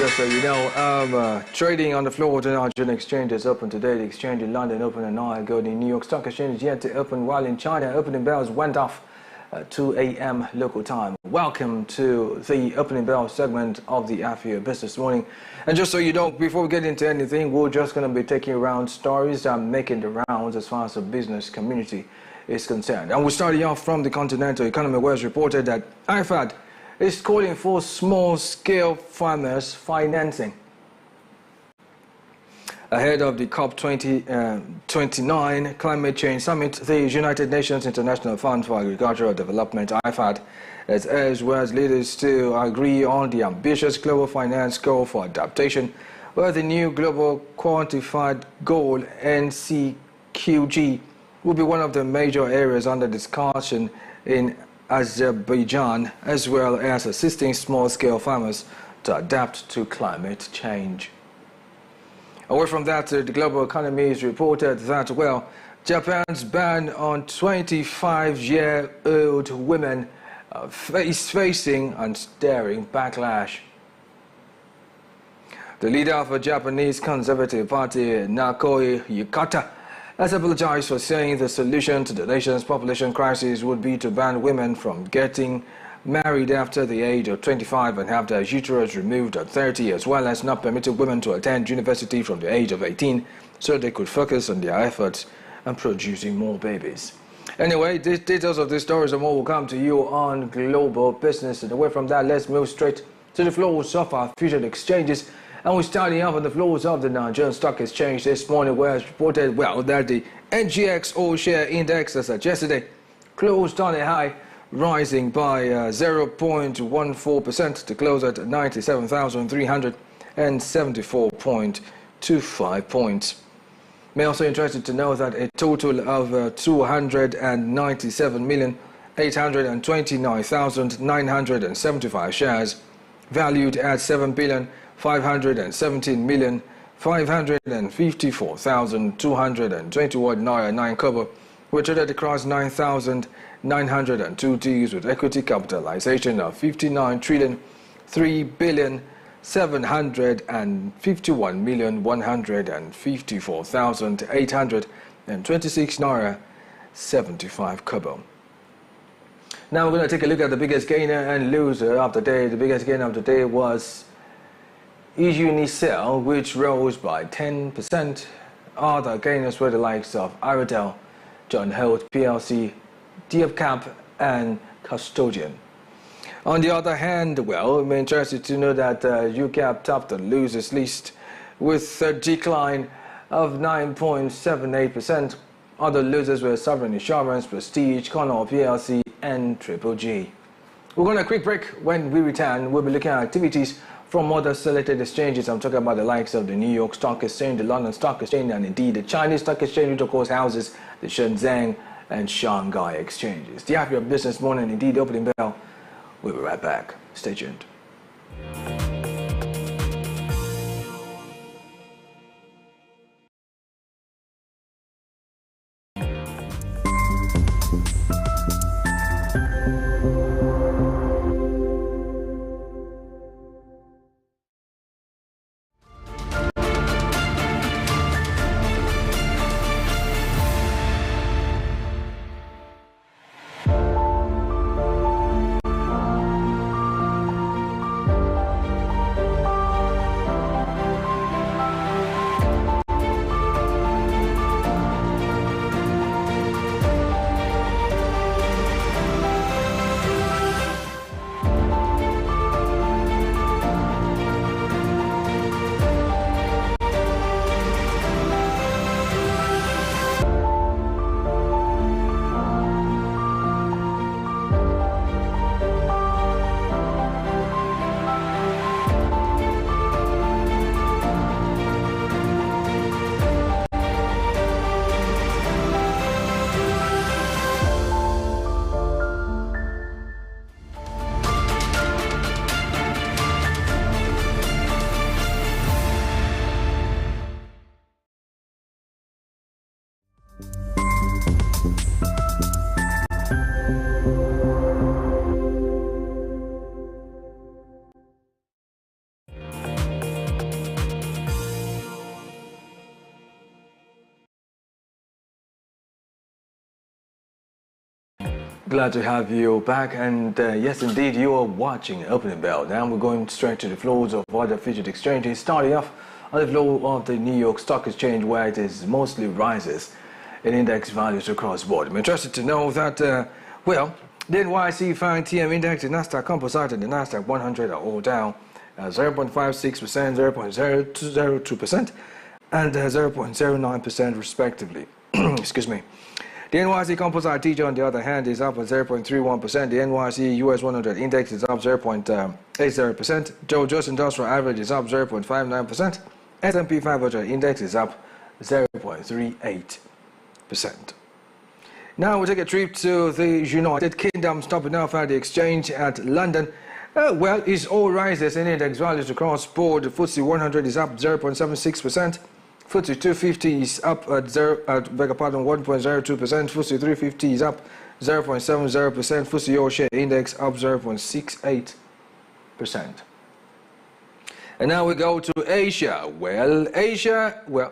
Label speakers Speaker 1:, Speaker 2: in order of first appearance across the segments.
Speaker 1: Just so you know, trading on the floor of the Nigerian exchange is open today. The exchange in London opened an hour ago. The New York Stock Exchange is yet to open, while in China, opening bells went off at 2 a.m. local time. Welcome to the opening bell segment of the Afia Business Morning. And just so you know, before we get into anything, we're just going to be taking around stories that are making the rounds as far as the business community is concerned. And we're starting off from the continental economy, where it's reported that IFAD is calling for small-scale farmers financing. Ahead of the COP29 Climate Change Summit, the United Nations International Fund for Agricultural Development, IFAD, has urged world leaders to agree on the ambitious global finance goal for adaptation, where the new Global Quantified Goal, NCQG, will be one of the major areas under discussion in Azerbaijan, as well as assisting small-scale farmers to adapt to climate change. Away from that, the global economy is reported that, well, Japan's ban on 25-year-old women is facing and staring backlash. The leader of the Japanese Conservative Party, Nakoe Yukata, has apologized for saying the solution to the nation's population crisis would be to ban women from getting married after the age of 25 and have their uterus removed at 30, as well as not permitting women to attend university from the age of 18 so they could focus on their efforts and producing more babies. Anyway, the details of these stories and more will come to you on Global Business. And away from that, let's move straight to the floors of our future exchanges. And we're starting off on the floors of the Nigerian Stock Exchange this morning, where it's reported, well, that the NGX all-share index as of yesterday closed on a high, rising by 0.14% to close at 97,374.25 points. May also interested to know that a total of 297,829,975 shares, valued at 7,517,554,221 naira 9 kobo, were traded across 9,902 deals with equity capitalization of 59,353,754,826 naira 75 kobo. Now we're going to take a look at the biggest gainer and loser of the day. The biggest gainer of the day was Unicel, which rose by 10%. Other gainers were the likes of Aradel, John Holt PLC, DFCAP, and Custodian. On the other hand, well, we're interested to know that UCAP topped the losers list with a decline of 9.78%. Other losers were Sovereign Insurance, Prestige, Connaught PLC, and Triple G. We're going to a quick break. When we return, we'll be looking at activities from other selected exchanges. I'm talking about the likes of the New York Stock Exchange, the London Stock Exchange, and indeed the Chinese Stock Exchange, which of course houses the Shenzhen and Shanghai exchanges. The Afia Business Morning, indeed opening bell. We'll be right back. Stay tuned. Glad to have you back, and yes, indeed, you are watching Opening Bell. Now we're going straight to the floors of other featured exchanges, starting off on the floor of the New York Stock Exchange, where it is mostly rises in index values across the board. I'm interested to know that, the NYSE 5TM Index, the Nasdaq Composite, and the Nasdaq 100 are all down 0.56%, 0.02%, and 0.09% respectively. Excuse me. The NYSE Composite TJ, on the other hand, is up at 0.31%. The NYSE US 100 Index is up 0.80%. Dow Jones Industrial Average is up 0.59%. S&P 500 Index is up 0.38%. Now we'll take a trip to the United Kingdom, stopping off at the exchange at London. It's all rises in index values across board. The FTSE 100 is up 0.76%. FTSE 250 is up at 1.02%. FTSE 350 is up 0.70%. FTSE All Share Index up 0.68%. And now we go to Asia.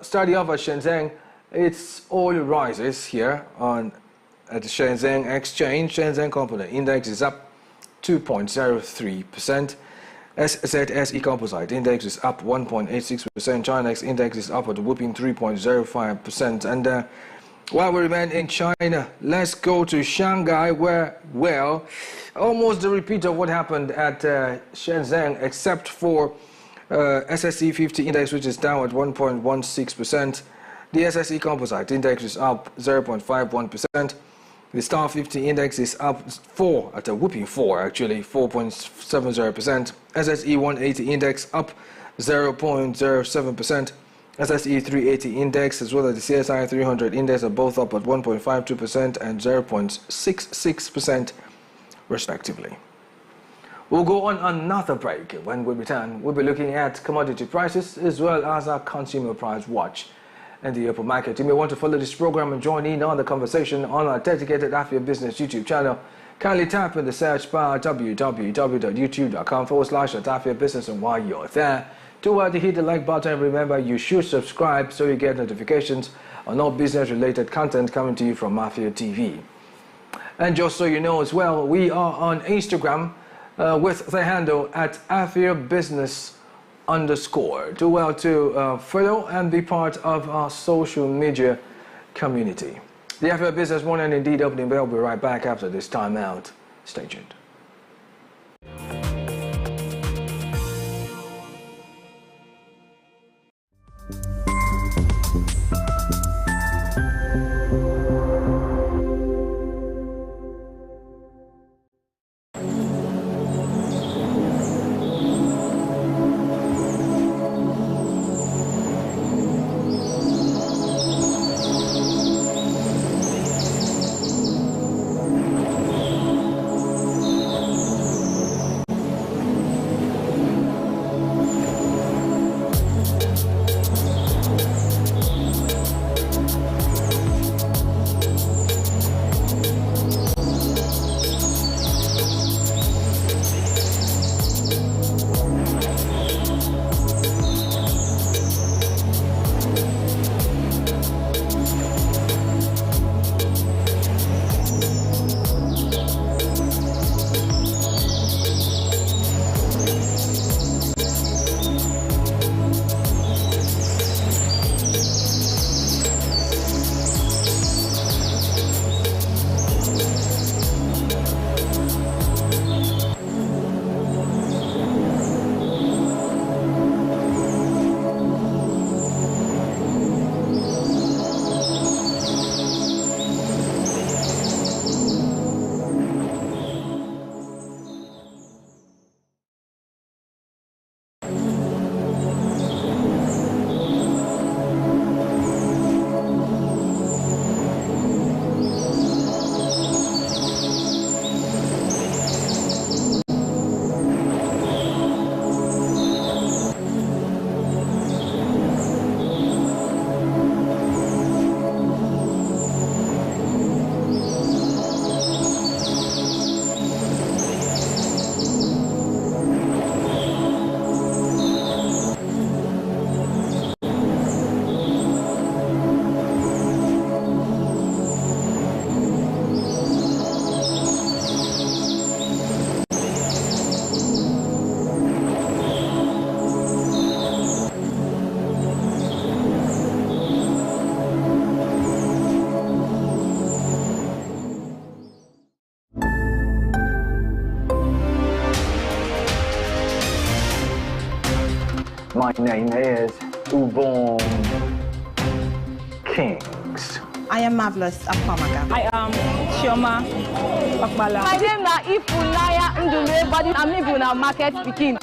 Speaker 1: Starting off at Shenzhen, it's all rises here at the Shenzhen Exchange. Shenzhen Component Index is up 2.03%. SZSE Composite Index is up 1.86%. China's index is up at a whooping 3.05%. And while we remain in China, let's go to Shanghai, where, almost a repeat of what happened at Shenzhen, except for SSE 50 Index, which is down at 1.16%. The SSE Composite Index is up 0.51%. The Star 50 Index is up 4.70%. SSE 180 Index up 0.07%. SSE 380 Index as well as the CSI 300 Index are both up at 1.52% and 0.66% respectively. We'll go on another break. When we return, we'll be looking at commodity prices as well as our consumer price watch and the open market. You may want to follow this program and join in on the conversation on our dedicated Afia Business YouTube channel. Kindly type in the search bar www.youtube.com/Afia Business, and while you're there, do hit the like button. Remember, you should subscribe so you get notifications on all business-related content coming to you from Afia TV. And just so you know as well, we are on Instagram with the handle at Afia Business _ do well to follow and be part of our social media community. The Afia Business Morning indeed Opening Bell will be right back after this time out. Stay tuned. My name is Ubong Kings.
Speaker 2: I am Marvelous Akwamaka.
Speaker 3: I am Chioma Akbala.
Speaker 4: My name is Ifunaya Ndume, but I'm living in market speaking.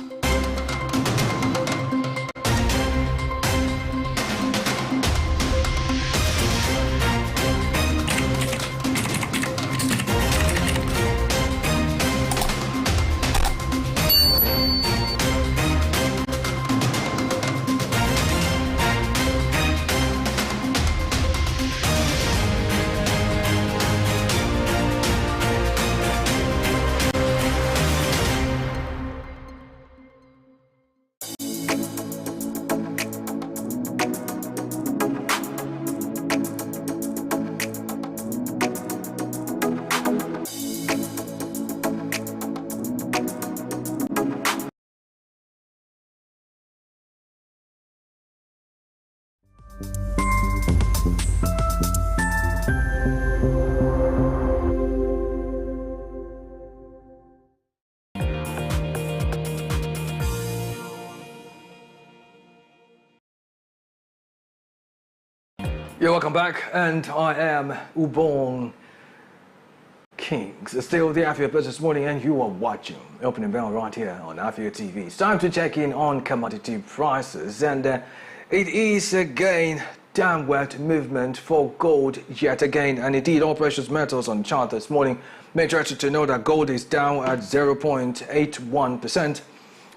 Speaker 1: Yeah, welcome back, and I am Ubong Kings. It's still the Afia Business Morning, and you are watching Opening Bell right here on Afia TV. It's time to check in on commodity prices, and it is again downward movement for gold yet again, and indeed all precious metals on chart this morning. Make sure to know that gold is down at 0.81%.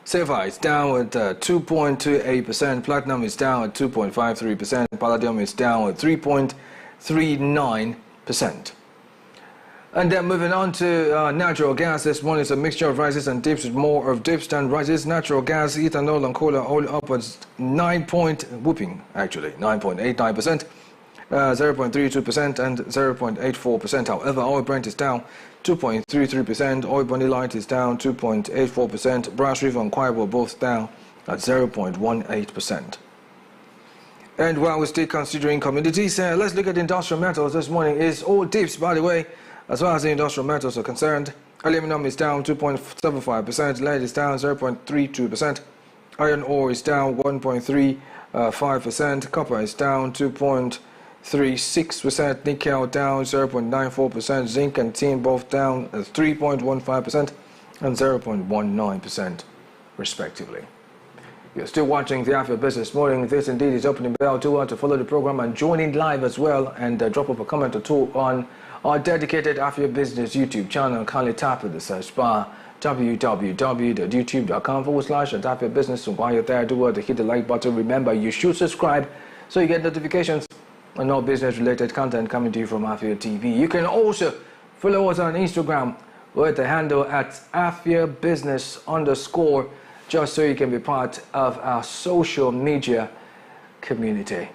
Speaker 1: Silver is down at 2.28%, platinum is down at 2.53%, palladium is down at 3.39%. And then moving on to natural gas, this morning is a mixture of rises and dips with more of dips than rises. Natural gas, ethanol and coal are all upwards 9.89%, 0.32% and 0.84%. However, oil Brent is down 2.33%, oil Bonny Light is down 2.84%, Brass River and Quai were both down at 0.18%. And while we're still considering commodities, let's look at industrial metals. This morning is all dips, by the way, as far as the industrial metals are concerned. Aluminum is down 2.75%, lead is down 0.32%, iron ore is down 1.35%, copper is down 2.36%, nickel down 0.94%, zinc and tin both down at 3.15% and 0.19% respectively. You're still watching the Afia Business Morning. This indeed is Opening Bell. Do want to follow the program and join in live as well, and drop up a comment or two on our dedicated Afia Business YouTube channel. Kindly tap at the search bar www.youtube.com/Afia Business. So while you're there, do want to hit the like button. Remember, you should subscribe so you get notifications on all business-related content coming to you from Afia TV. You can also follow us on Instagram with the handle at Afia Business _ just so you can be part of our social media community.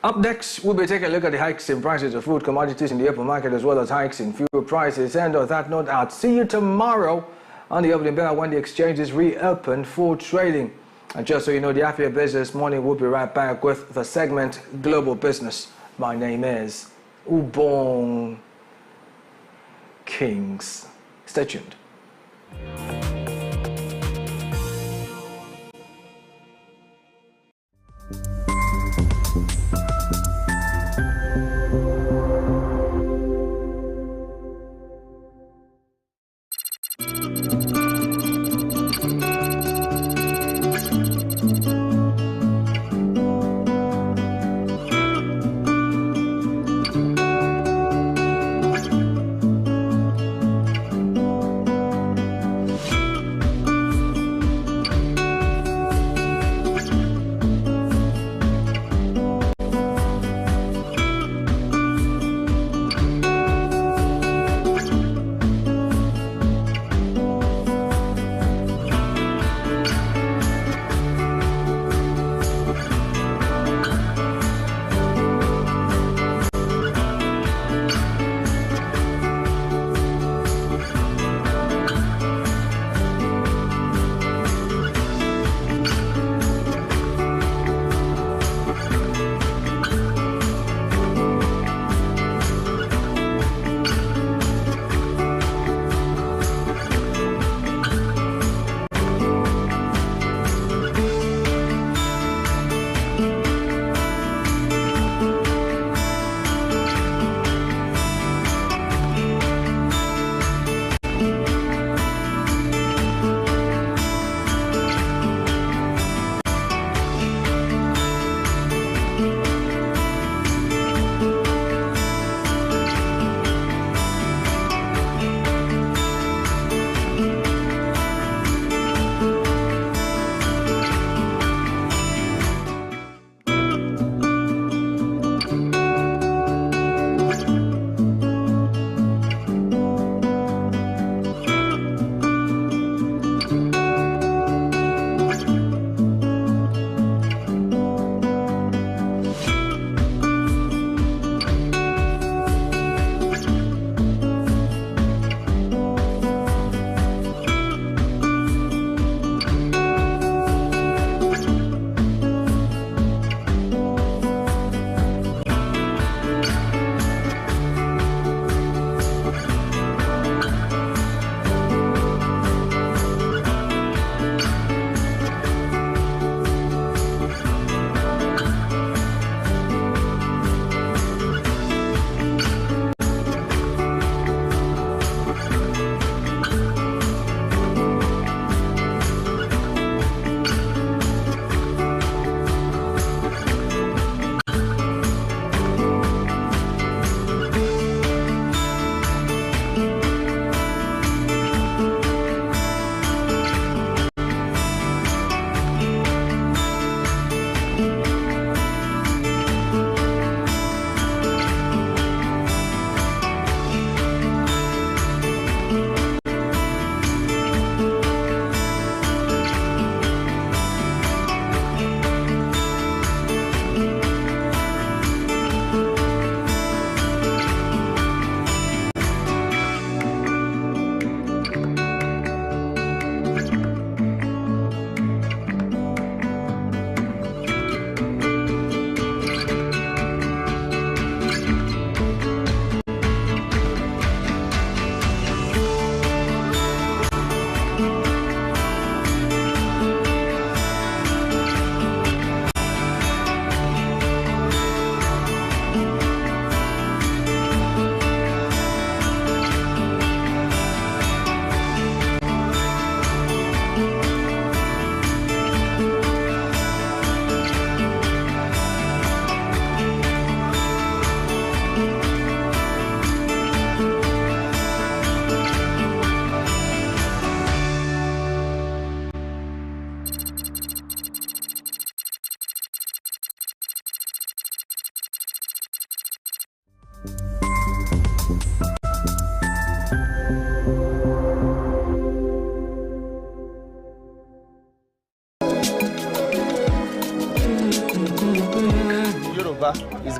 Speaker 1: Up next, we'll be taking a look at the hikes in prices of food commodities in the open market, as well as hikes in fuel prices. And on that note, I'll see you tomorrow on the Opening Bell when the exchanges reopen for trading. And just so you know, the Afia Business Morning will be right back with the segment Global Business. My name is Ubong Kings. Stay tuned.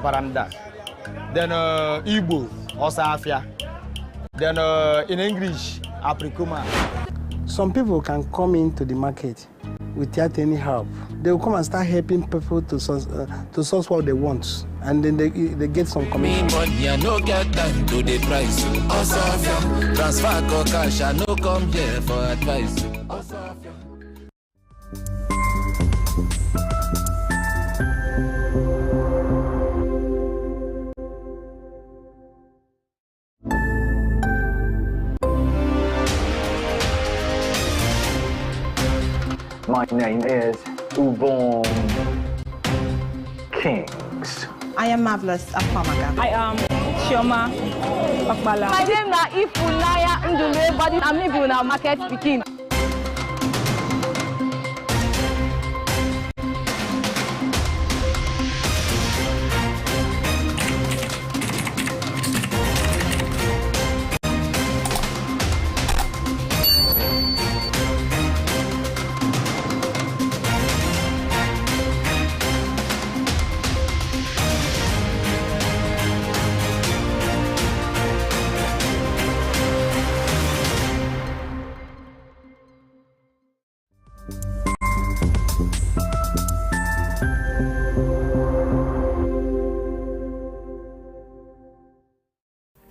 Speaker 5: Paranda. Then Igbo, also Afia. Then in English, Aprikuma.
Speaker 6: Some people can come into the market without any help. They will come and start helping people to source what they want, and then they get some commission.
Speaker 7: Money, I no get time to the price. Transfer or cash, I no come here for advice.
Speaker 1: My name is Ubong Kings.
Speaker 2: I am marvelous Afia Magaba.
Speaker 3: I am Chioma Okpala.
Speaker 4: My name na Ifunaya Ndume, but I'm living in market speaking.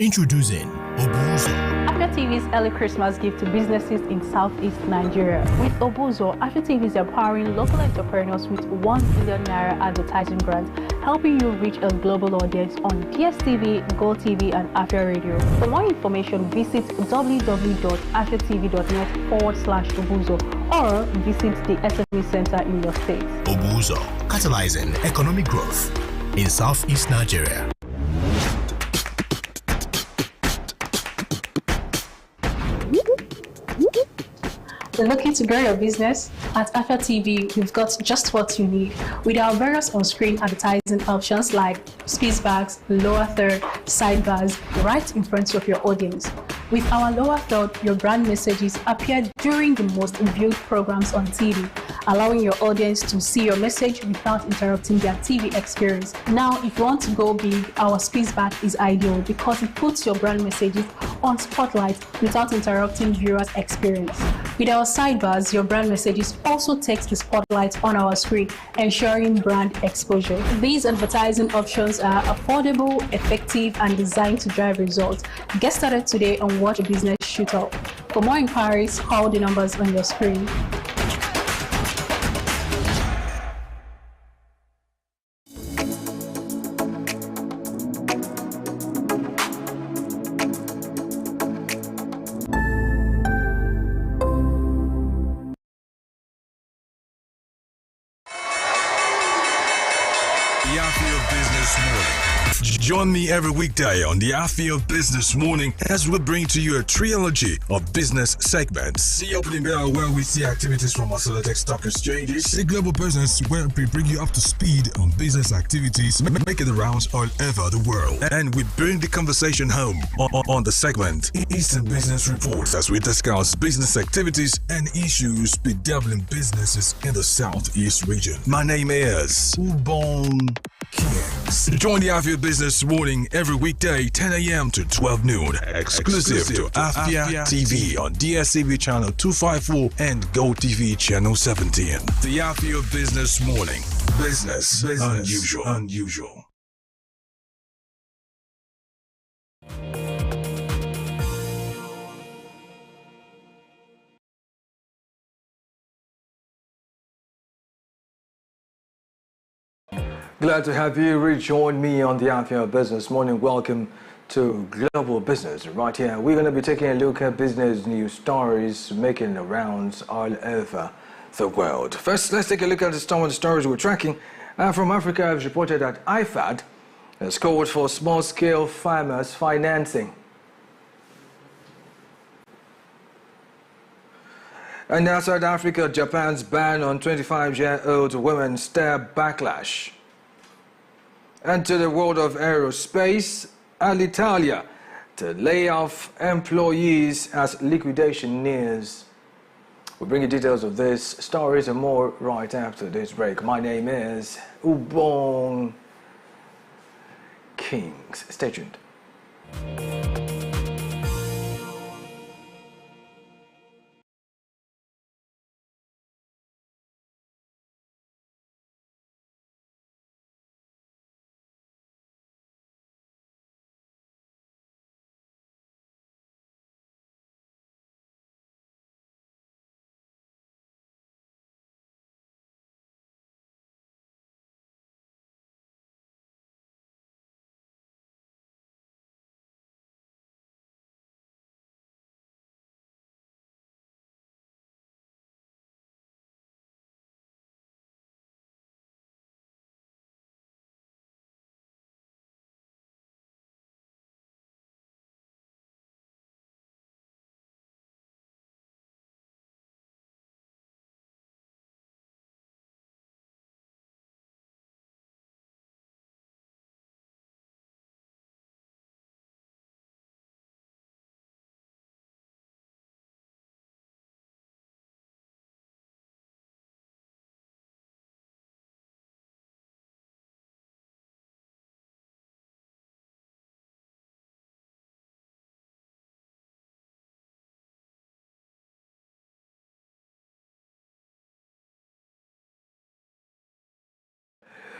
Speaker 8: Introducing Obuzo.
Speaker 9: Afia TV's early Christmas gift to businesses in Southeast Nigeria. With Obuzo, Afia TV is empowering local entrepreneurs with 1 billion naira advertising grant, helping you reach a global audience on DSTV, GoTV, and Afia Radio. For more information, visit www.afiatv.net/Obuzo or visit the SME Center in your state.
Speaker 8: Obuzo, catalyzing economic growth in Southeast Nigeria.
Speaker 9: Looking to grow your business? At Afia TV, we've got just what you need. With our various on-screen advertising options like speed bags, lower third, sidebars, right in front of your audience. With our lower third, your brand messages appear during the most viewed programs on TV, allowing your audience to see your message without interrupting their TV experience. Now, if you want to go big, our speed bag is ideal because it puts your brand messages on spotlight without interrupting viewers' experience. With our sidebars, your brand messages also takes the spotlight on our screen, ensuring brand exposure. These advertising options are affordable, effective, and designed to drive results. Get started today and watch a business shoot up. For more inquiries, call the numbers on your screen.
Speaker 8: The Afia Business Morning. Join me every weekday on the Afia Business Morning as we bring to you a trilogy of business segments. The opening bell where we see activities from our selected stock exchanges. The global business where we bring you up to speed on business activities making the rounds all over the world. And we bring the conversation home on the segment Eastern Business Reports as we discuss business activities and issues bedeviling businesses in the Southeast region. My name is Ubong Kings. Join the Afia Business Morning every weekday 10 a.m. to 12 noon. Exclusive to Afia TV on DSTV channel 254 and GoTV channel 17. The Afia Business Morning. Business unusual.
Speaker 1: Glad to have you rejoin me on the Afia Business Morning. Welcome to Global Business. Right here, we're going to be taking a look at business news stories making the rounds all over the world. First, let's take a look at some of the stories we're tracking. From Africa, I've reported that IFAD has called for small-scale farmers financing. And outside Africa, Japan's ban on 25-year-old women stir backlash. And to the world of aerospace, Alitalia to lay off employees as liquidation nears. We'll bring you details of this, stories and more right after this break. My name is Ubong kings. Stay tuned.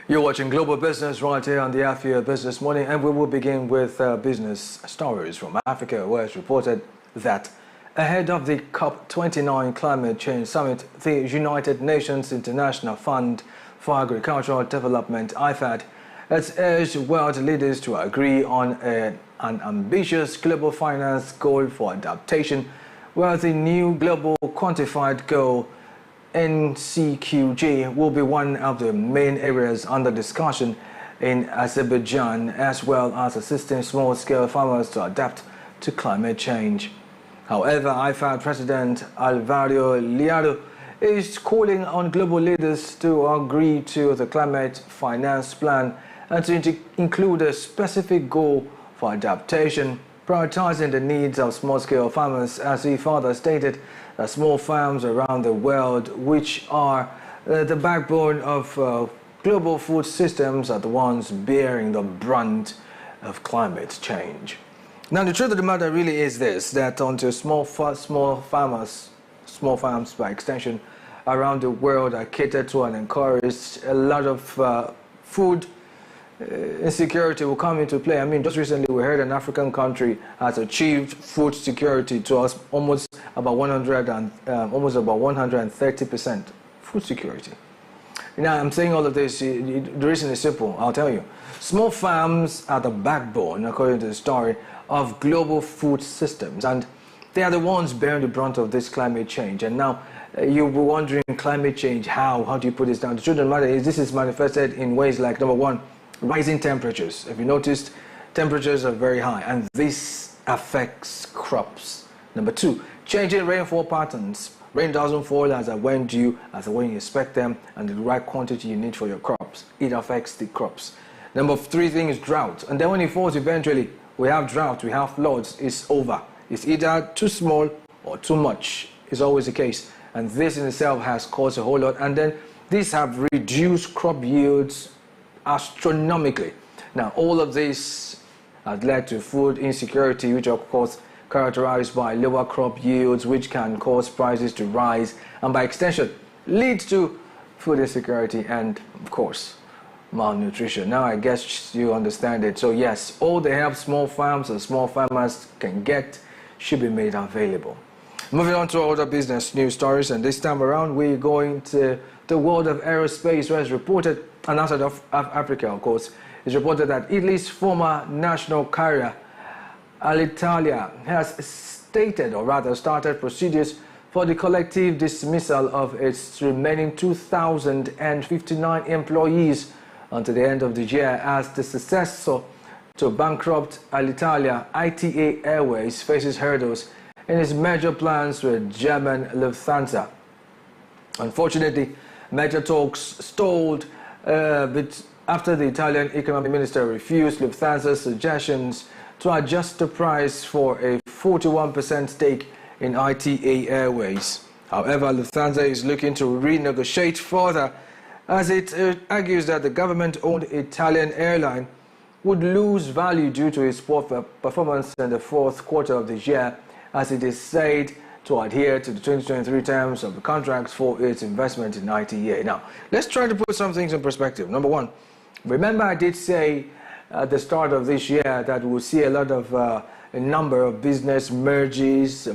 Speaker 1: You're watching Global Business right here on the Afia Business Morning, and we will begin with business stories from Africa, where it's reported that ahead of the COP29 Climate Change Summit, the United Nations International Fund for Agricultural Development, IFAD, has urged world leaders to agree on an ambitious global finance goal for adaptation, where the new global quantified goal NCQG will be one of the main areas under discussion in Azerbaijan, as well as assisting small-scale farmers to adapt to climate change. However, IFAD President Alvaro Liado is calling on global leaders to agree to the climate finance plan and to include a specific goal for adaptation, prioritizing the needs of small-scale farmers, as he further stated that small farms around the world, which are the backbone of global food systems, are the ones bearing the brunt of climate change. Now, the truth of the matter really is this, that until small farms by extension around the world are catered to and encouraged, a lot of food insecurity will come into play. I mean, just recently we heard an African country has achieved food security to us almost about 130% food security. Now, I'm saying all of this, the reason is simple, I'll tell you. Small farms are the backbone, according to the story, of global food systems, and they are the ones bearing the brunt of this climate change. And now you'll be wondering, climate change, how do you put this down? The truth of the matter is this is manifested in ways like, number one, rising temperatures. If you noticed, temperatures are very high, and this affects crops. Number two, changing rainfall patterns. Rain doesn't fall as and when due, as and when you expect them, and the right quantity you need for your crops. It affects the crops. Number three thing is drought. And then when it falls, eventually, we have drought, we have floods, it's over. It's either too small or too much. It's always the case. And this in itself has caused a whole lot. And then these have reduced crop yields astronomically. Now, all of this has led to food insecurity, which of course characterized by lower crop yields, which can cause prices to rise, and by extension lead to food insecurity and, of course, malnutrition. Now, I guess you understand it. So yes, all the help small farms and small farmers can get should be made available. Moving on to other business news stories, and this time around we're going to the world of aerospace, where it's reported, and outside of Africa, of course, it's reported that Italy's former national carrier Alitalia has stated, or rather started procedures for the collective dismissal of its remaining 2,059 employees until the end of the year, as the successor to bankrupt Alitalia, ITA Airways, faces hurdles in its major plans with German Lufthansa. Unfortunately, major talks stalled after the Italian economic minister refused Lufthansa's suggestions to adjust the price for a 41% stake in ITA Airways. However, Lufthansa is looking to renegotiate further, as it argues that the government-owned Italian airline would lose value due to its poor performance in the fourth quarter of this year, as it is said to adhere to the 2023 terms of the contracts for its investment in ITA. Now, let's try to put some things in perspective. Number one, remember I did say at the start of this year that we'll see a lot of a number of business mergers,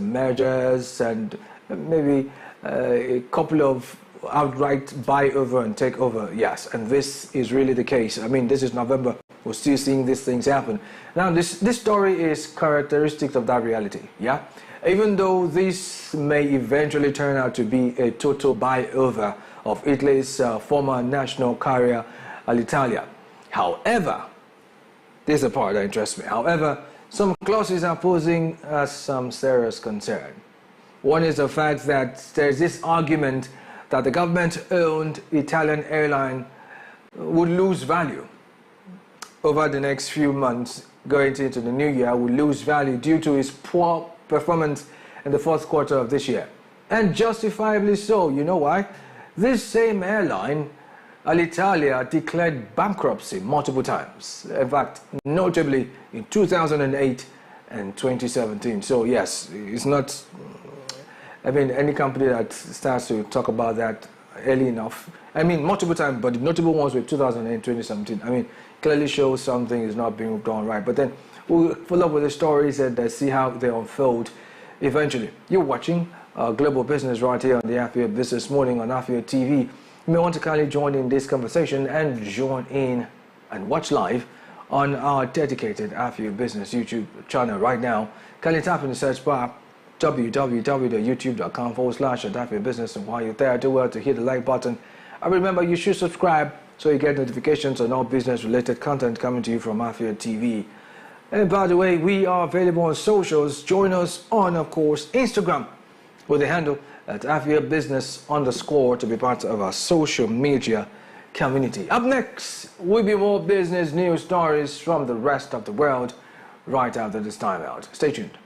Speaker 1: and maybe a couple of outright buy over and take over. Yes, and this is really the case. I mean, this is November. We're still seeing these things happen. Now, this story is characteristic of that reality. Yeah, even though this may eventually turn out to be a total buy over of Italy's former national carrier Alitalia. However, this is the part that interests me. However, some clauses are posing some serious concern. One is the fact that there's this argument that the government-owned Italian airline would lose value over the next few months going into the new year, will lose value due to its poor performance in the fourth quarter of this year. And justifiably so. You know why? This same airline, Alitalia, declared bankruptcy multiple times. In fact, notably in 2008 and 2017. So yes, it's not, I mean, any company that starts to talk about that early enough, I mean, multiple times, but the notable ones were 2008 and 2017. I mean, clearly shows something is not being done right. But then we'll follow up with the stories and see how they unfold eventually. You're watching Global Business right here on the Afia Business Morning on Afia TV. You may want to kindly join in this conversation and join in and watch live on our dedicated Afia Business YouTube channel right now. Kindly tap in the search bar www.youtube.com/Afia Business, and while you're there, do well to hit the like button. And remember, you should subscribe so you get notifications on all business-related content coming to you from Afia TV. And by the way, we are available on socials. Join us on, of course, Instagram with the handle at Afia Business _ to be part of our social media community. Up next will be more business news stories from the rest of the world right after this time out. Stay tuned.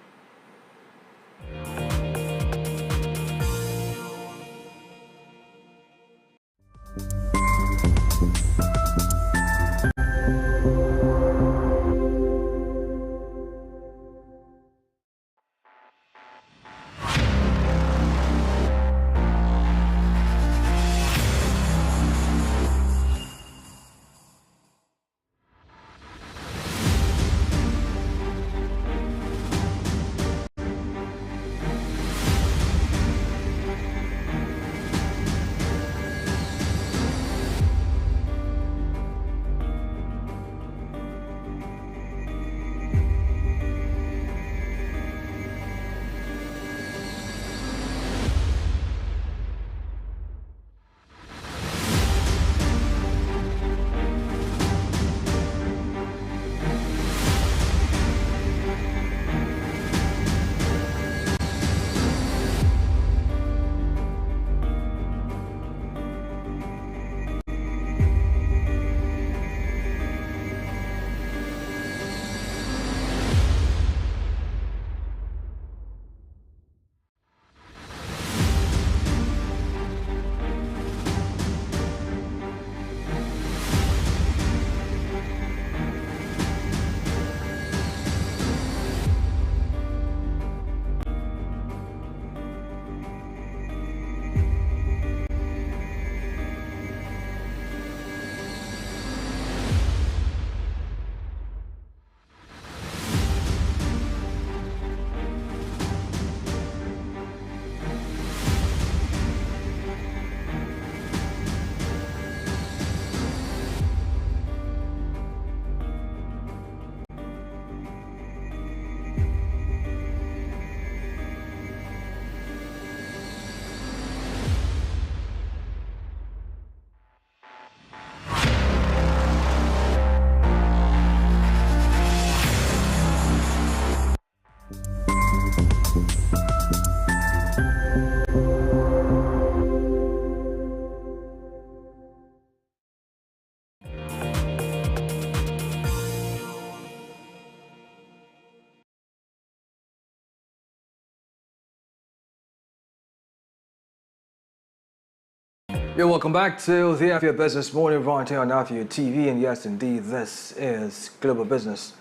Speaker 1: You're welcome back to the Afia Business Morning right here on Afia TV. And yes, indeed, this is Global Business.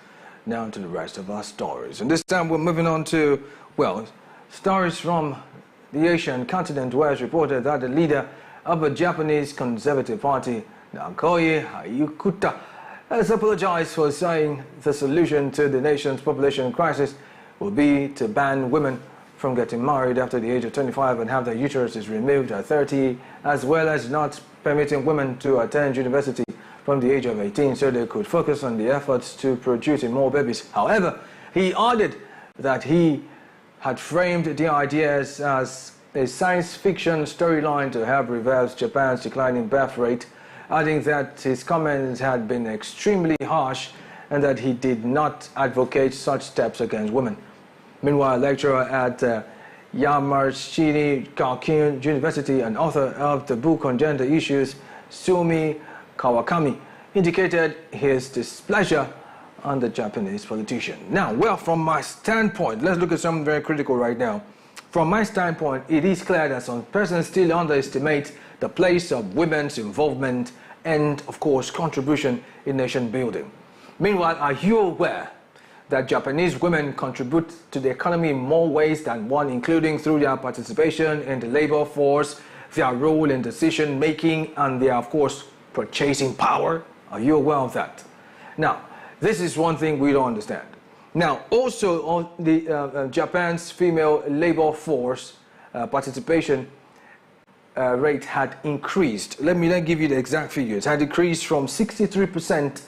Speaker 1: Now to the rest of our stories. And this time we're moving on to, well, stories from the Asian continent, where it's reported that the leader of a Japanese Conservative Party, Nagoye Hayukuta, has apologized for saying the solution to the nation's population crisis will be to ban women from getting married after the age of 25 and have their uteruses removed at 30, as well as not permitting women to attend university from the age of 18 so they could focus on the efforts to producing more babies. However, he added that he had framed the ideas as a science fiction storyline to help reverse Japan's declining birth rate, adding that his comments had been extremely harsh and that he did not advocate such steps against women. Meanwhile, a lecturer at Yamashini Gakuin University and author of the book on gender issues, Sumi Kawakami, indicated his displeasure on the Japanese politician. Now, well, from my standpoint, let's look at something very critical right now. From my standpoint, it is clear that some persons still underestimate the place of women's involvement and, of course, contribution in nation building. Meanwhile, are you aware that Japanese women contribute to the economy in more ways than one, including through their participation in the labor force, their role in decision making, and their, of course, purchasing power? Are you aware of that? Now, this is one thing we don't understand. Now, also on the Japan's female labor force participation rate had increased. Let me give you the exact figures. Had increased from 63%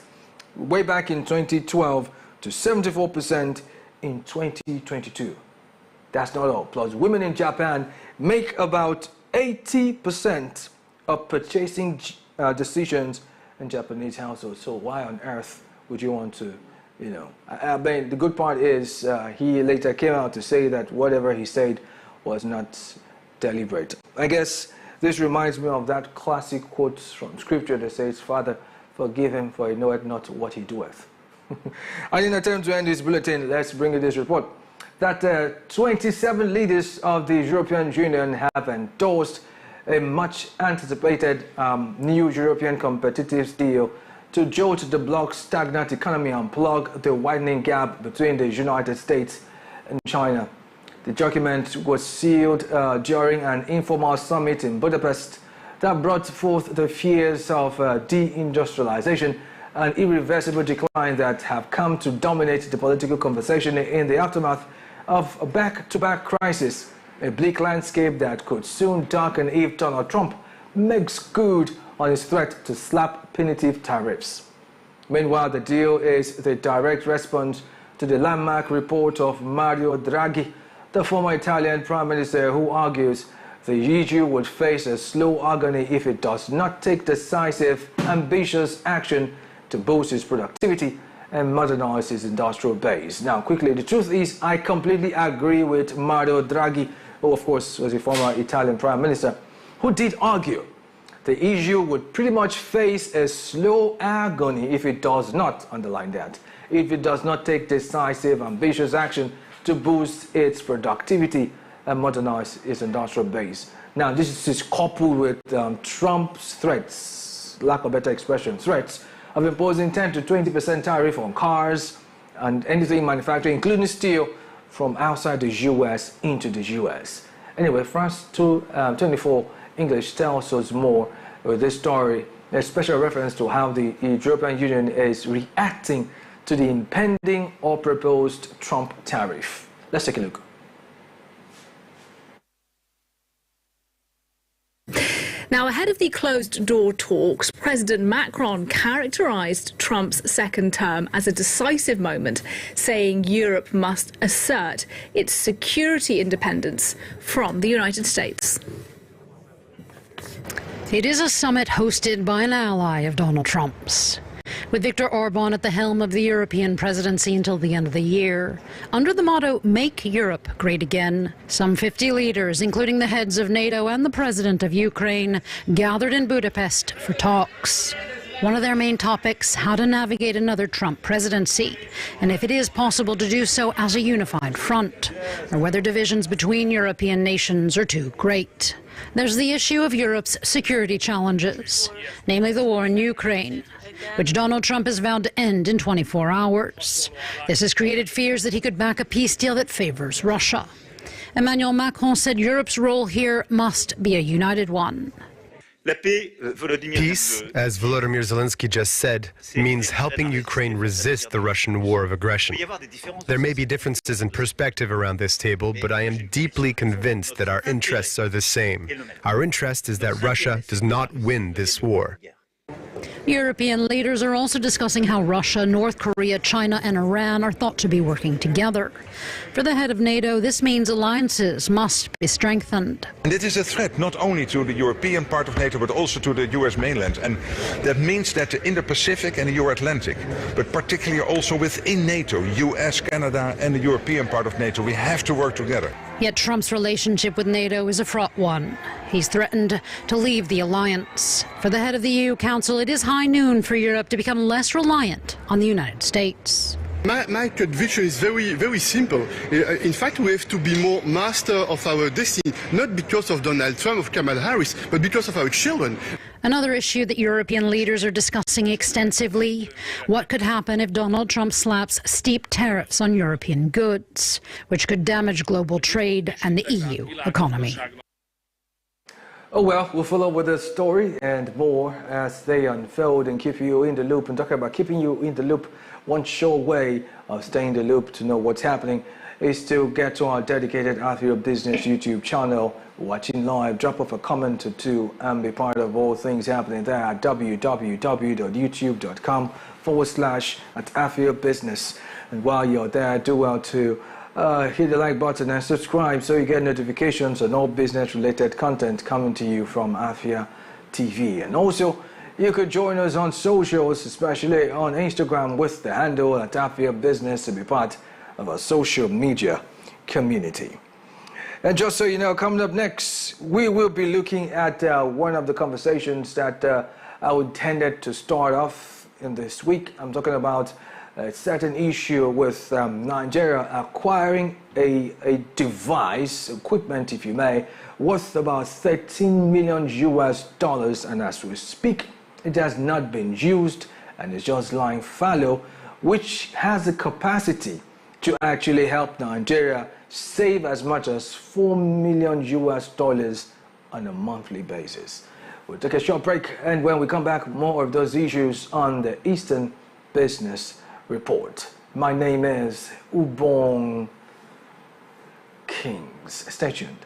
Speaker 1: way back in 2012 to 74% in 2022. That's not all. Plus, women in Japan make about 80% of purchasing decisions in Japanese households. So why on earth would you want to, I mean, the good part is he later came out to say that whatever he said was not deliberate. I guess this reminds me of that classic quote from scripture that says, "Father, forgive him, for he knoweth not what he doeth." And in an attempt to end this bulletin, let's bring you this report that 27 leaders of the European Union have endorsed a much anticipated new European competitive deal to jolt the bloc's stagnant economy and plug the widening gap between the United States and China. The document was sealed during an informal summit in Budapest that brought forth the fears of deindustrialization and irreversible decline that have come to dominate the political conversation in the aftermath of a back-to-back crisis, a bleak landscape that could soon darken if Donald Trump makes good on his threat to slap punitive tariffs. Meanwhile, the deal is the direct response to the landmark report of Mario Draghi, the former Italian Prime Minister, who argues the EU would face a slow agony if it does not take decisive, ambitious action to boost its productivity and modernize its industrial base. Now, quickly, the truth is I completely agree with Mario Draghi, who of course was a former Italian Prime Minister, who did argue the EU would pretty much face a slow agony if it does not, underline that, if it does not take decisive, ambitious action to boost its productivity and modernize its industrial base. Now, this is coupled with Trump's threats, lack of better expression, threats of imposing 10 to 20% tariff on cars and anything manufactured, including steel, from outside the US into the US. Anyway, France 24 English tells us more with this story, a special reference to how the European Union is reacting to the impending or proposed Trump tariff. Let's take a look.
Speaker 10: Now, ahead of the closed-door talks, President Macron characterized Trump's second term as a decisive moment, saying Europe must assert its security independence from the United States.
Speaker 11: It is a summit hosted by an ally of Donald Trump's, with Viktor Orban at the helm of the European presidency until the end of the year. Under the motto, Make Europe Great Again, some 50 leaders, including the heads of NATO and the president of Ukraine, gathered in Budapest for talks. One of their main topics, how to navigate another Trump presidency, and if it is possible to do so as a unified front, or whether divisions between European nations are too great. There's the issue of Europe's security challenges, namely the war in Ukraine, which Donald Trump has vowed to end in 24 hours. This has created fears that he could back a peace deal that favors Russia. Emmanuel Macron said Europe's role here must be a united one.
Speaker 12: Peace, as Volodymyr Zelensky just said, means helping Ukraine resist the Russian war of aggression. There may be differences in perspective around this table, but I am deeply convinced that our interests are the same. Our interest is that Russia does not win this war.
Speaker 11: European leaders are also discussing how Russia, North Korea, China and Iran are thought to be working together. For the head of NATO, this means alliances must be strengthened.
Speaker 13: And it is a threat not only to the European part of NATO, but also to the US mainland. And that means that the Indo-Pacific and the Euro-Atlantic, but particularly also within NATO, US, Canada and the European part of NATO, we have to work together.
Speaker 11: Yet Trump's relationship with NATO is a fraught one. He's threatened to leave the alliance. For the head of the EU Council, it is high noon for Europe to become less reliant on the United States.
Speaker 14: My conviction is very simple. In fact, we have to be more master of our destiny, not because of Donald Trump or Kamala Harris, but because of our children.
Speaker 11: Another issue that European leaders are discussing extensively, what could happen if Donald Trump slaps steep tariffs on European goods, which could damage global trade and the EU economy.
Speaker 1: Oh well, we'll follow with the story and more as they unfold and keep you in the loop. And talking about keeping you in the loop, one sure way of staying in the loop to know what's happening is to get to our dedicated Afia Business YouTube channel, watching live, drop off a comment or two and be part of all things happening there at www.youtube.com/Afia Business. And while you're there, do well to hit the like button and subscribe so you get notifications on all business related content coming to you from Afia TV. And also, you could join us on socials, especially on Instagram with the handle at Afia Business to be part of our social media community. And just so you know, coming up next, we will be looking at one of the conversations that I intended to start off in this week. I'm talking about a certain issue with Nigeria acquiring a device, equipment if you may, worth about $13 million US, and as we speak, it has not been used and is just lying fallow, which has the capacity to actually help Nigeria save as much as $4 million US on a monthly basis. We'll take a short break, and when we come back, more of those issues on the Eastern Business Report. My name is Ubong Kings. Stay tuned.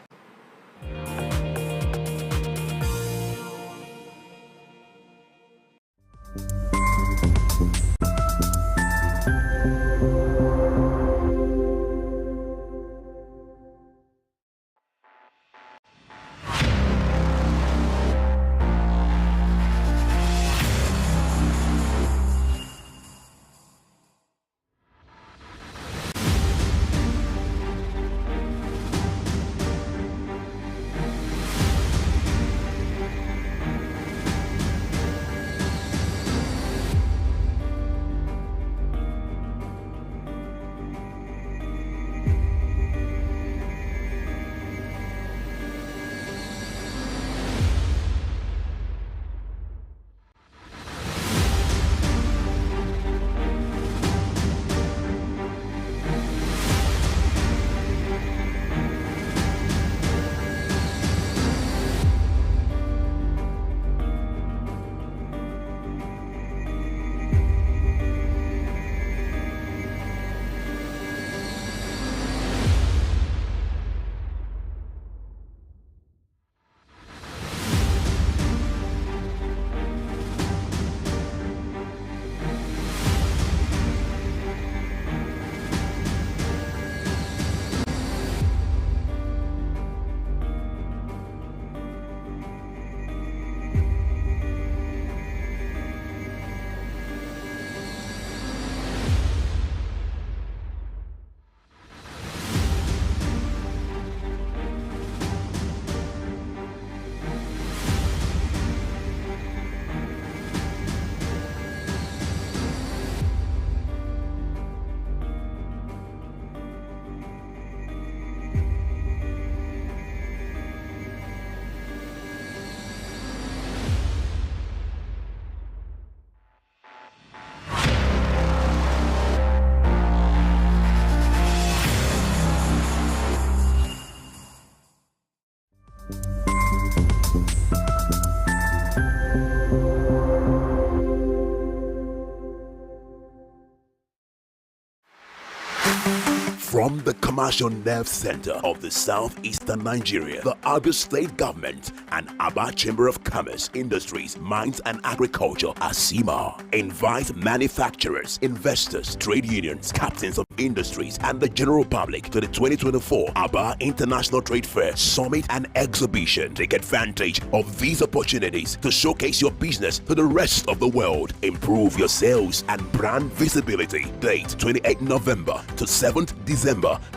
Speaker 15: From the commercial nerve center of the southeastern Nigeria, the Abia State Government and Aba Chamber of Commerce, Industries, Mines and Agriculture, ASIMA, invite manufacturers, investors, trade unions, captains of industries, and the general public to the 2024 Aba International Trade Fair Summit and Exhibition. Take advantage of these opportunities to showcase your business to the rest of the world. Improve your sales and brand visibility. Date 28 November to 7th December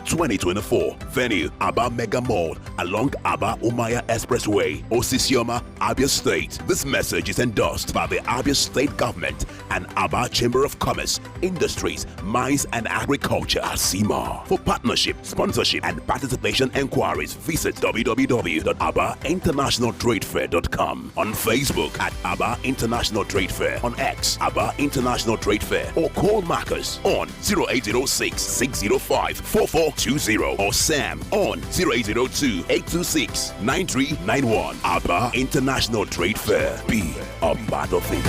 Speaker 15: 2024. Venue Aba Mega Mall along Aba Umaya Expressway, Osisioma, Abia State. This message is endorsed by the Abia State Government and Aba Chamber of Commerce, Industries, Mines and Agriculture, ASIMA. For partnership, sponsorship and participation enquiries, visit www.abainternationaltradefair.com. On Facebook at Aba International Trade Fair, on X Aba International Trade Fair, or call Marcus on 0806 605 4420 or Sam on 0802 826 9391. Aba International Trade Fair. Be a part of it.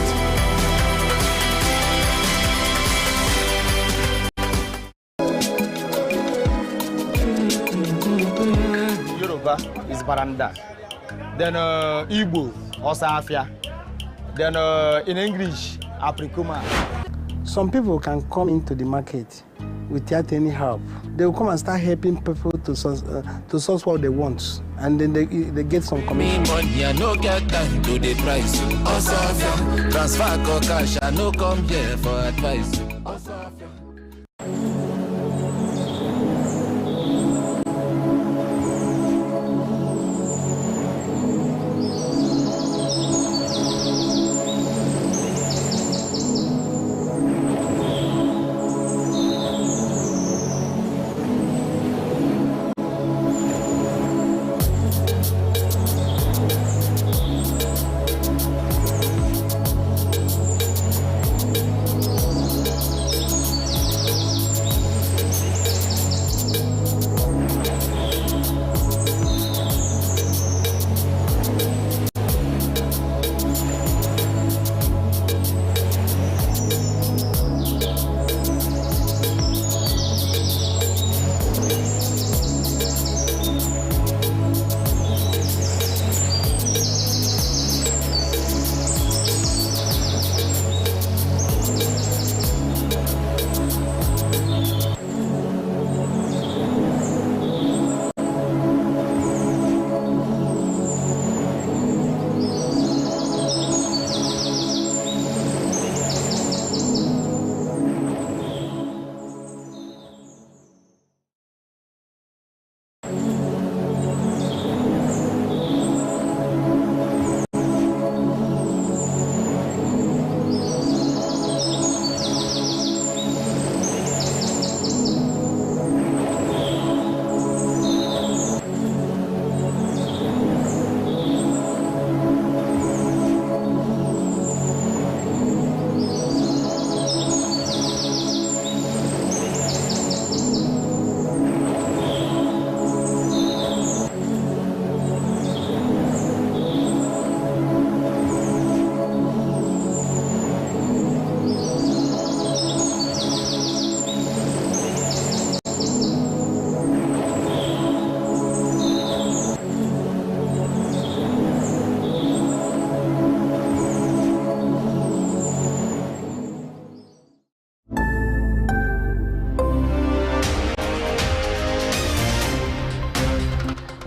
Speaker 5: Yoruba is Baranda. Then Igbo, also Afia. Then in English, Aprikuma.
Speaker 6: Some people can come into the market without any help. They will come and start helping people to source what they want, and then they get some commission.
Speaker 7: Me money, I no get time to the price. Also, transfer or cash, I no come here for advice.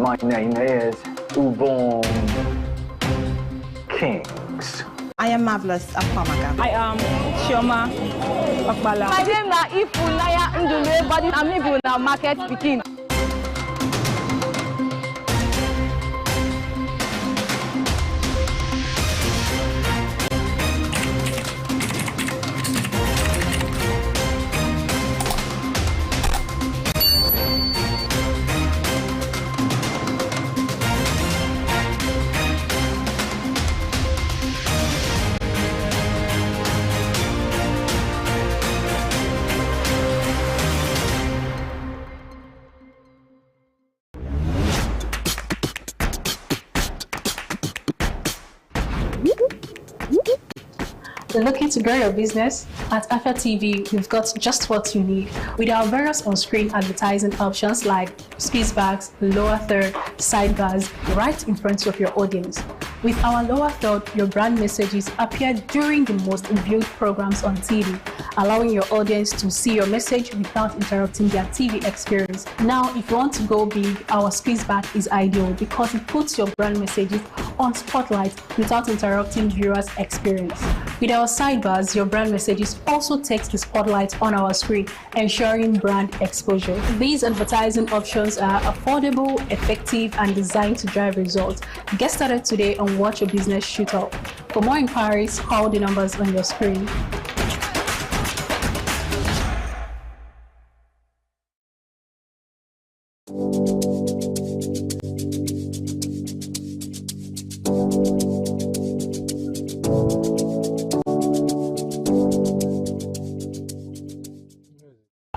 Speaker 1: My name is Ubon Kings.
Speaker 2: I am Marvelous Afia.
Speaker 3: I am Chioma Okpala.
Speaker 4: My name na Ifunaya Ndule, but I'm even now market speaking.
Speaker 9: Looking to grow your business? At Afia TV, we've got just what you need. With our various on-screen advertising options like speechbacks, lower third, sidebars, right in front of your audience. With our lower third, your brand messages appear during the most viewed programs on TV, allowing your audience to see your message without interrupting their TV experience. Now, if you want to go big, our speechback is ideal because it puts your brand messages on spotlight without interrupting viewers' experience. With our sidebars, your brand messages also takes the spotlight on our screen, ensuring brand exposure. These advertising options are affordable, effective, and designed to drive results. Get started today and watch your business shoot up. For more inquiries, call the numbers on your screen.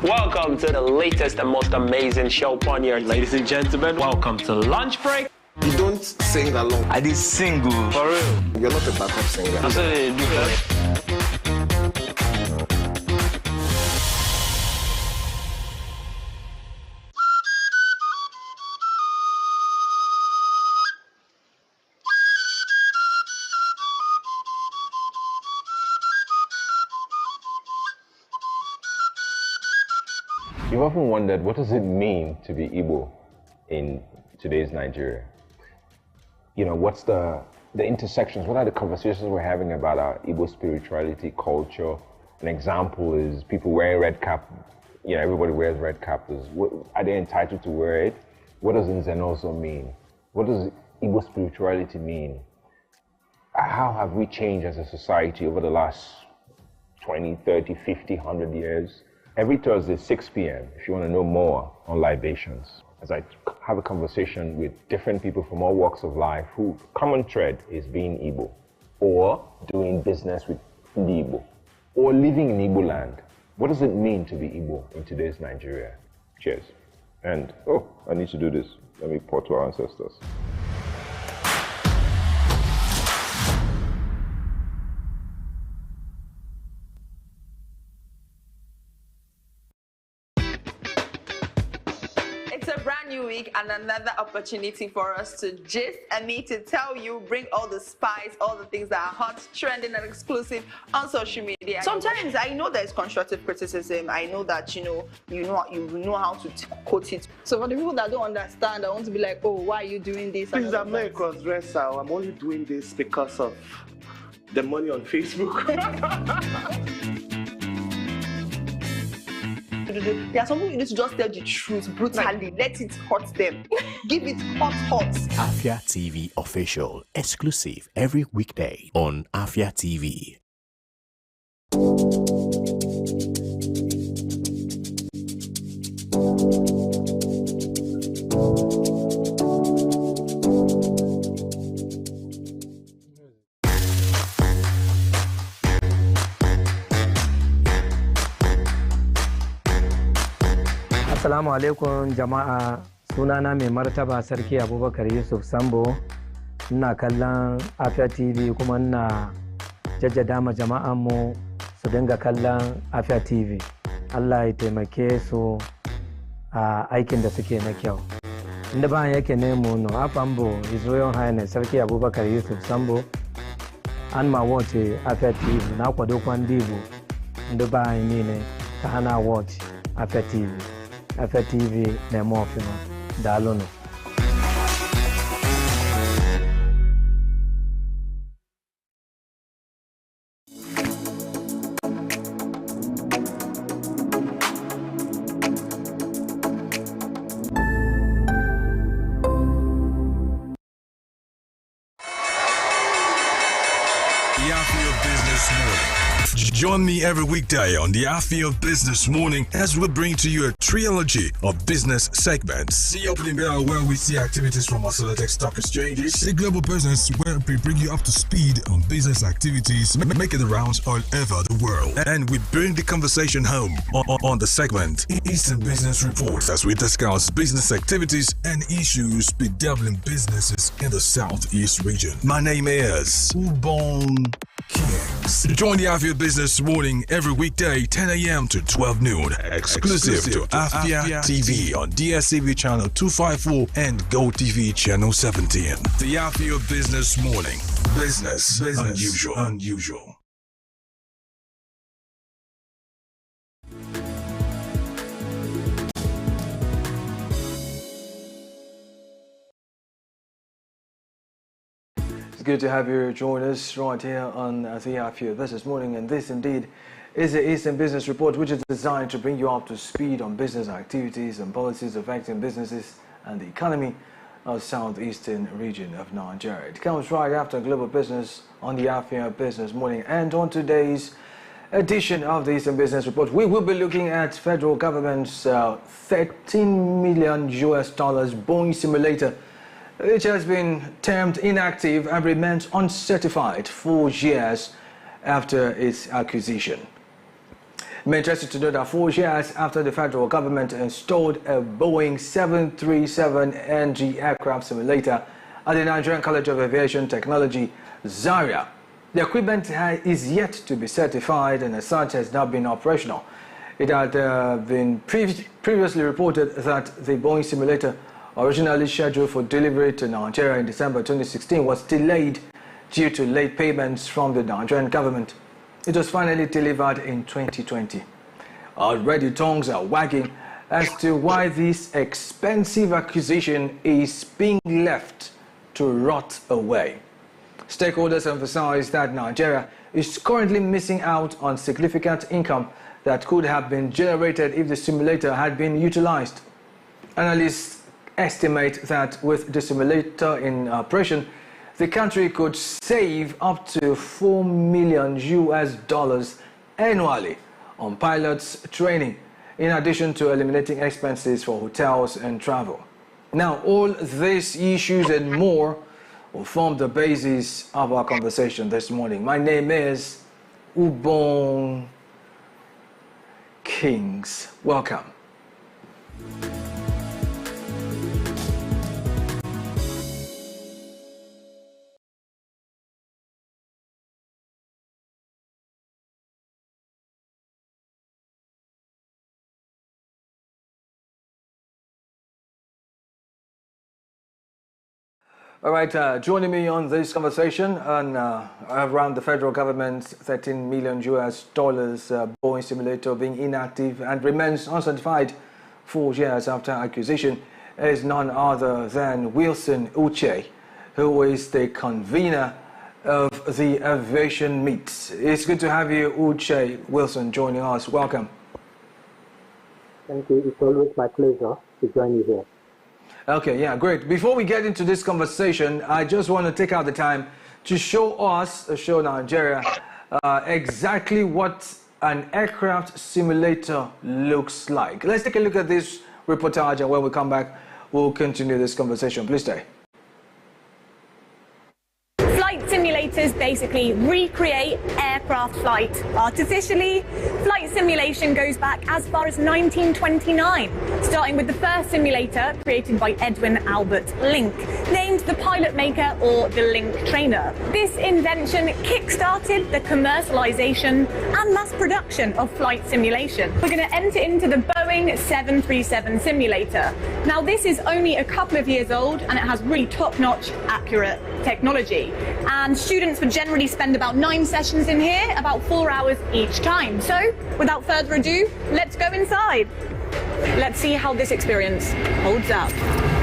Speaker 16: Welcome to the latest and most amazing show on here. Ladies and gentlemen, welcome to Lunch Break.
Speaker 17: You don't sing along.
Speaker 16: I did sing, for real.
Speaker 17: You're not a backup singer.
Speaker 16: That's what they do first.
Speaker 18: You've often wondered, what does it mean to be Igbo in today's Nigeria? You know, what's the intersections? What are the conversations we're having about our Igbo spirituality, culture? An example is people wearing red cap. You know, everybody wears red cap. Are they entitled to wear it? What does Nzenozo mean? What does Igbo spirituality mean? How have we changed as a society over the last 20, 30, 50, 100 years? Every Thursday, 6 p.m., if you want to know more on libations, as I have a conversation with different people from all walks of life who common thread is being Igbo, or doing business with the Igbo, or living in Igbo land. What does it mean to be Igbo in today's Nigeria? Cheers. And, oh, I need to do this. Let me pour to our ancestors.
Speaker 19: Week and another opportunity for us to gist and me to tell you, bring all the spice, all the things that are hot, trending, and exclusive on social media. Sometimes I know there's constructive criticism. I know that you know how to quote it. So for the people that don't understand, I want to be like, oh, why are you doing this?
Speaker 17: Please, I'm not a cross-dresser. I'm only doing this because of the money on Facebook.
Speaker 19: There are some people you need to just tell the truth brutally. Let it hurt them. Give it hot.
Speaker 15: Afia TV official, exclusive every weekday on Afia TV.
Speaker 20: Assalamu alaikum jama'a, sunana mai martaba sarki Abubakar Yusuf Sambo. Ina kallon Afia TV kuma ina jaddada ma jama'an mu su dinga kallon Afia TV. Allah ya taimake su a aikin da suke na kyau. Inda ba yake ne mu no Afambo His Royal Highness Sarki Abubakar Yusuf Sambo an ma watch Afia TV na kwado kwandibu. Inda ba ni ne ka hana watch Afia TV. Afia TV na-eme ọfụma. Daalụnụ.
Speaker 8: The Afia Business Morning. Join me every weekday on the Afia Business Morning as we bring to you a trilogy of business segments. The opening bell where we see activities from our select stock exchanges. The global business where we bring you up to speed on business activities, making the rounds all over the world. And we bring the conversation home on the segment Eastern Business Report as we discuss business activities and issues bedeviling businesses in the Southeast region. My name is Ubon Kings. Join the Afia Business Morning every weekday 10 a.m. to 12 noon. Exclusive to Afia TV on DSTV channel 254 and Go TV channel 17. The Afia Business Morning. Business unusual.
Speaker 1: It's good to have you join us right here on the Afia Business Morning, and this indeed is the Eastern Business Report, which is designed to bring you up to speed on business activities and policies affecting businesses and the economy of the southeastern region of Nigeria. It comes right after Global Business on the Afia Business Morning, and on today's edition of the Eastern Business Report, we will be looking at federal government's $13 million Boeing simulator, which has been termed inactive and remains uncertified 4 years after its acquisition. I'm interested to know that 4 years after the federal government installed a Boeing 737NG aircraft simulator at the Nigerian College of Aviation Technology, Zaria, the equipment is yet to be certified and as such has not been operational. It had been previously reported that the Boeing simulator, originally scheduled for delivery to Nigeria in December 2016, was delayed due to late payments from the Nigerian government. It was finally delivered in 2020. Already tongues are wagging as to why this expensive acquisition is being left to rot away. Stakeholders emphasize that Nigeria is currently missing out on significant income that could have been generated if the simulator had been utilized. Analysts estimate that with the simulator in operation, the country could save up to $4 million annually on pilots' training, in addition to eliminating expenses for hotels and travel. Now, all these issues and more will form the basis of our conversation this morning. My name is Ubon Kings. Welcome. All right, joining me on this conversation on around the federal government's $13 million Boeing simulator being inactive and remains uncertified 4 years after acquisition is none other than Wilson Uche, who is the convener of the aviation meet. It's good to have you, Uche Wilson, joining us. Welcome.
Speaker 21: Thank you. It's always my pleasure to join you here.
Speaker 1: Okay, yeah, great. Before we get into this conversation, I just want to take out the time to show Nigeria, exactly what an aircraft simulator looks like. Let's take a look at this reportage, and when we come back, we'll continue this conversation. Please stay.
Speaker 22: Flight simulators basically recreate aircraft flight artificially. Flight simulation goes back as far as 1929, starting with the first simulator created by Edwin Albert Link, named the Pilot Maker or the Link Trainer. This invention kick-started the commercialization and mass production of flight simulation. We're going to enter into the Boeing 737 simulator. Now, this is only a couple of years old and it has really top-notch, accurate technology. And students would generally spend about 9 sessions in here, about 4 hours each time. So, without further ado, let's go inside. Let's see how this experience holds up.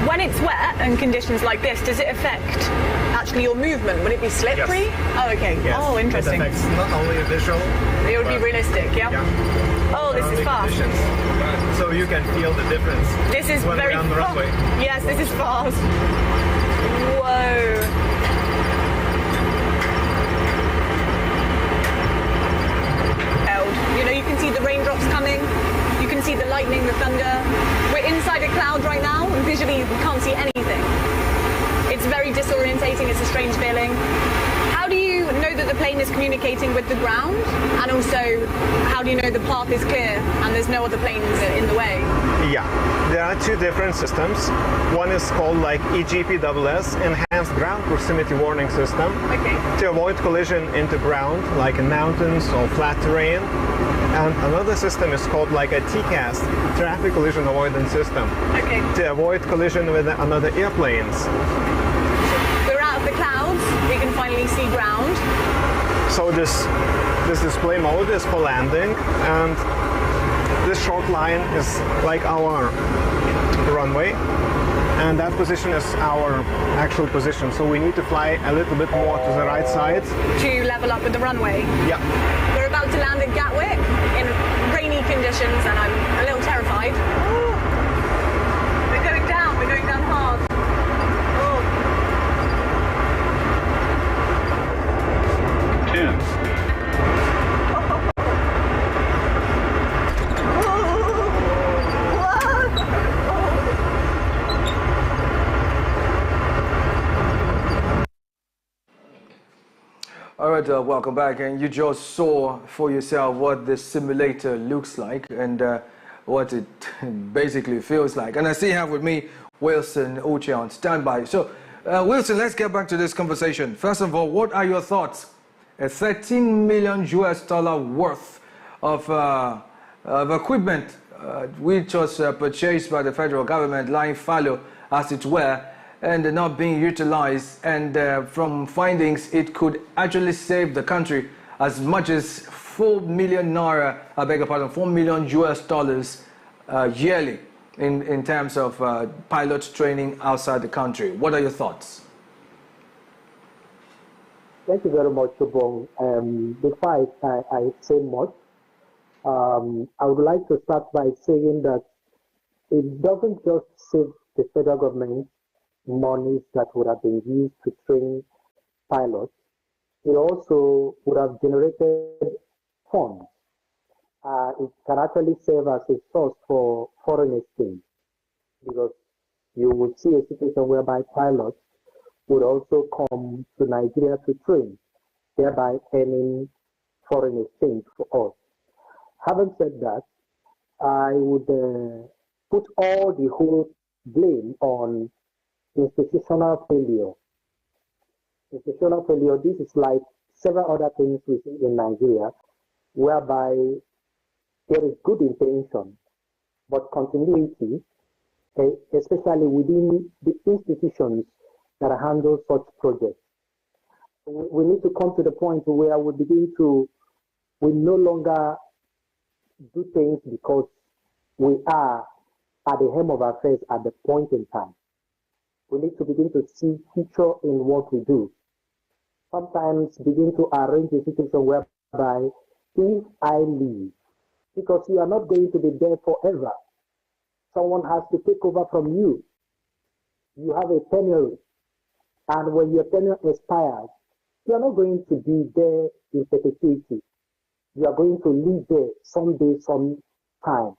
Speaker 22: When it's wet and conditions like this, does it affect actually your movement? Would it be slippery?
Speaker 20: Yes.
Speaker 22: Oh, okay.
Speaker 20: Yes.
Speaker 22: Oh, interesting.
Speaker 20: It affects not only a visual.
Speaker 22: It would be realistic, yeah? Oh, this is fast.
Speaker 20: Conditions. So you can feel the difference.
Speaker 22: This is very
Speaker 20: on the runway.
Speaker 22: Yes, this is fast. Whoa. You know, you can see the raindrops coming, you can see the lightning, the thunder. We're inside a cloud right now, and visually we can't see anything. It's very disorientating, it's a strange feeling. How do you know that the plane is communicating with the ground? And also, how do you know the path is clear and there's no other planes in the way?
Speaker 10: Yeah, there are two different systems. One is called like EGPSS, Enhanced Ground Proximity Warning System, to avoid collision into ground, like in mountains or flat terrain. And another system is called like a TCAS, Traffic Collision Avoidance System, to avoid collision with another airplanes.
Speaker 22: We're out of the clouds, we can finally see ground.
Speaker 10: So this display mode is for landing, and this short line is like our runway, and that position is our actual position. So we need to fly a little bit more to the right side.
Speaker 22: To level up with the runway?
Speaker 10: Yeah.
Speaker 22: We're about to land at Gatwick in rainy conditions, and I'm a little terrified. Ooh. We're going down hard. Oh.
Speaker 12: 10.
Speaker 1: All right, welcome back. And you just saw for yourself what this simulator looks like and what it basically feels like. And I still have with me Wilson Uche on standby. So, Wilson, let's get back to this conversation. First of all, what are your thoughts? A $13 million worth of equipment which was purchased by the federal government, lying fallow, as it were, and not being utilized, and from findings it could actually save the country as much as 4 million naira, I beg your pardon, $4 million yearly in terms of pilot training outside the country. What are your thoughts?
Speaker 21: Thank you very much, Shubong. Before I say much, I would like to start by saying that it doesn't just save the federal government monies that would have been used to train pilots. It also would have generated funds. It can actually serve as a source for foreign exchange, because you would see a situation whereby pilots would also come to Nigeria to train, thereby earning foreign exchange for us. Having said that, I would put all the whole blame on institutional failure. Institutional failure, this is like several other things we see in Nigeria, whereby there is good intention, but continuity, especially within the institutions that handle such projects. We need to come to the point where we no longer do things because we are at the helm of affairs at the point in time. We need to begin to see future in what we do. Sometimes begin to arrange a situation whereby if I leave, because you are not going to be there forever, someone has to take over from you. You have a tenure, and when your tenure expires, you are not going to be there in perpetuity. You are going to leave there someday, sometime.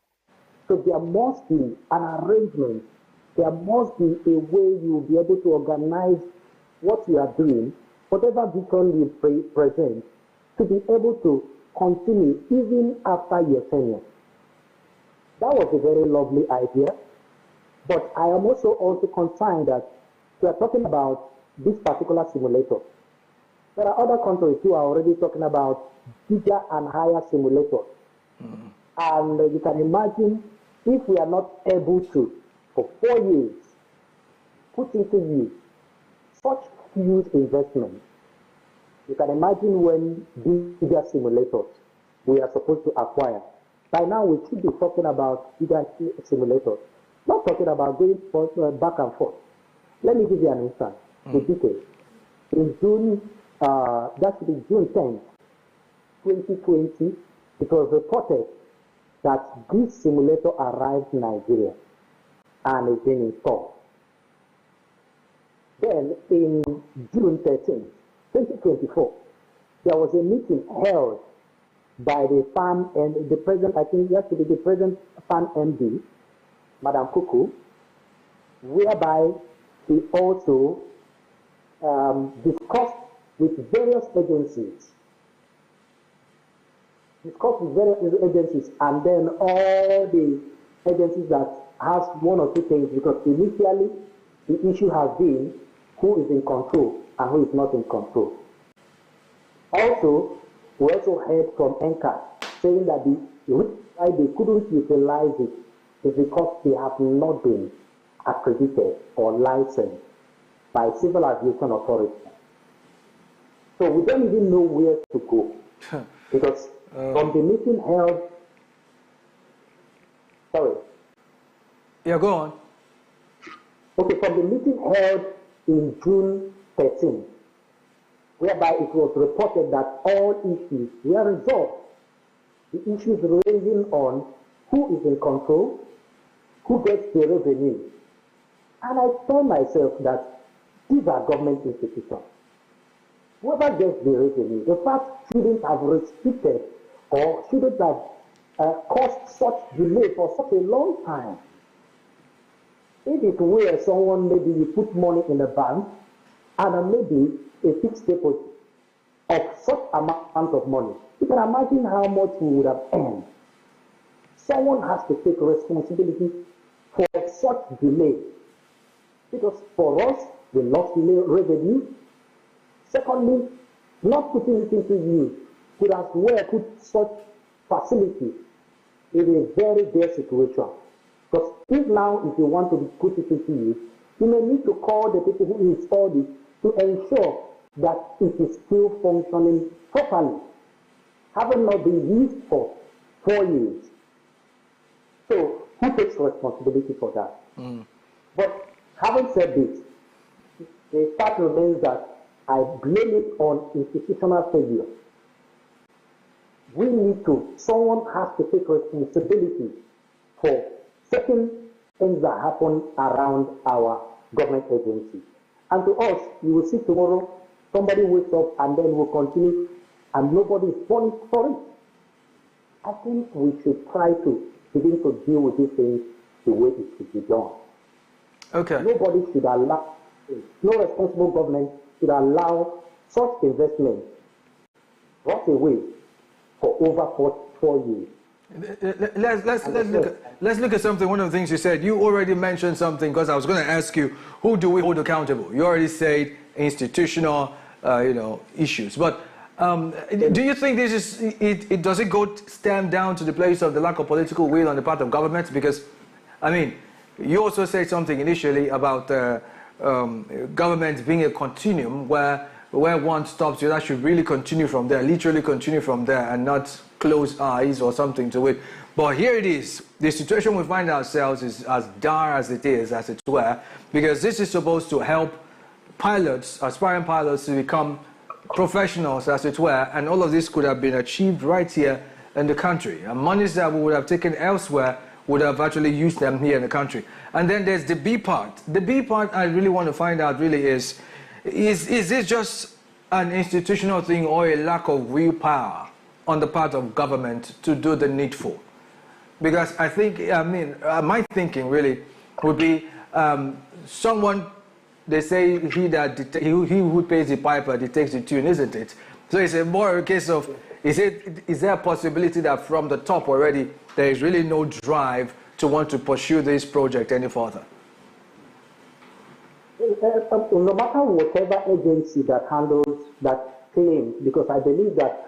Speaker 21: So there must be an arrangement. There must be a way you will be able to organize what you are doing, whatever vision you present, to be able to continue even after your tenure. That was a very lovely idea, but I am also concerned that we are talking about this particular simulator. There are other countries who are already talking about bigger and higher simulators. And you can imagine if we are not able to, for 4 years, put into use such huge investment. You can imagine when bigger simulators we are supposed to acquire. By now, we should be talking about bigger simulators, not talking about going back and forth. Let me give you an instance, the details. In June, that should be June 10th, 2020, it was reported that this simulator arrived in Nigeria and is being installed. Then, in June 13th, 2024, there was a meeting held by the farm and the president, I think yesterday, the present farm MD, Madam Kuku, whereby he also discussed with various agencies, and then all the agencies that has one or two things, because initially the issue has been who is in control and who is not in control. Also, we also heard from NCAT saying that the reason why they couldn't utilize it is because they have not been accredited or licensed by Civil Aviation Authority. So we don't even know where to go. Because from the meeting held,
Speaker 1: Yeah, go on.
Speaker 21: Okay, from the meeting held in June 13, whereby it was reported that all issues were resolved. The issues ranging on who is in control, who gets the revenue. And I told myself that these are government institutions. Whoever gets the revenue, the fact shouldn't have restricted or shouldn't have caused such delay for such a long time. If it were someone, maybe you put money in a bank and maybe a fixed deposit of such amount of money, you can imagine how much we would have earned. Someone has to take responsibility for such delay. Because for us, we lost revenue. Secondly, not putting it into use could as well put such facility in a very dire situation. Because if now, if you want to put it into use, you may need to call the people who installed it to ensure that it is still functioning properly, having not been used for 4 years. So, who takes responsibility for that? But having said this, the fact remains that I blame it on institutional failure. We need to, someone has to take responsibility for certain things that happen around our government agencies. And to us, you will see tomorrow, somebody wakes up and then will continue, and nobody is falling for it. I think we should try to begin to deal with these things the way it should be done.
Speaker 1: Okay.
Speaker 21: Nobody should allow, no responsible government should allow such investment right away for over 4 years.
Speaker 1: Let's look at something. One of the things you said, you already mentioned something, because I was going to ask you, who do we hold accountable? You already said institutional, issues. But do you think this is does it go stem down to the place of the lack of political will on the part of government? Because, I mean, you also said something initially about government being a continuum where one stops, that should really continue from there, literally continue from there, and not close eyes or something to it. But here it is. The situation we find ourselves is as dire as it is, as it were, because this is supposed to help pilots, aspiring pilots, to become professionals, as it were, and all of this could have been achieved right here in the country. And monies that we would have taken elsewhere would have actually used them here in the country. And then there's the B part. The B part I really want to find out really is this just an institutional thing or a lack of willpower on the part of government to do the needful? Because I think, my thinking really would be someone, they say he who pays the piper takes the tune, isn't it? So it's more a case of, is there a possibility that from the top already there is really no drive to want to pursue this project any further?
Speaker 21: No matter whatever agency that handles that claim, because I believe that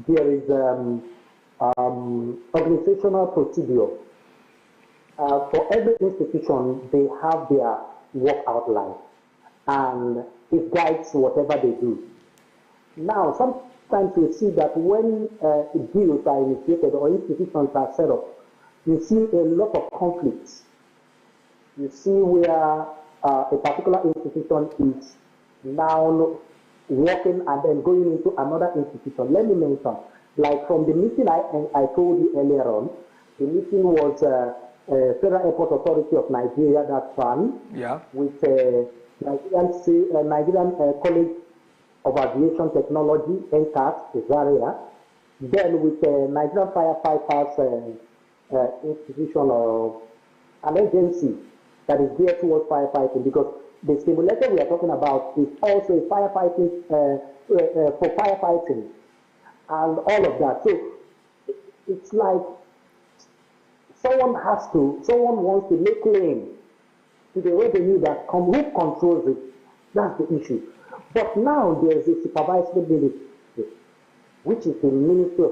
Speaker 21: there is organizational procedure. For every institution, they have their work outline, and it guides whatever they do. Now, sometimes you see that when deals are initiated or institutions are set up, you see a lot of conflicts. You see where a particular institution is now working and then going into another institution. Let me mention, like from the meeting I told you earlier on, the meeting was Federal Airport Authority of Nigeria, that fund, with Nigerian College of Aviation Technology, NCAT, Zaria, then with the Nigerian Firefighters institution or an agency that is geared towards firefighting, because the simulator we are talking about is also a firefighting for firefighting and all of that. So it's like someone wants to make claim to the revenue that who controls it. That's the issue. But now there is a supervisory ministry, which is the Ministry of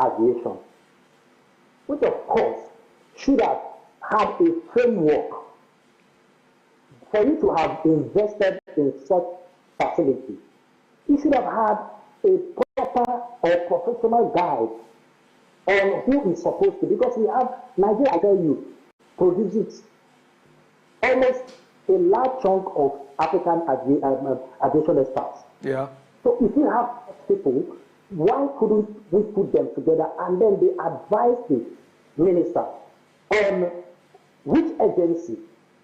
Speaker 21: Aviation, which of course should have had a framework for you to have invested in such facility. You should have had a proper or professional guide on who is supposed to, because we have Nigeria, I tell you, produces almost a large chunk of African aviation experts.
Speaker 1: Yeah.
Speaker 21: So if you have people, why couldn't we put them together and then they advise the minister on which agency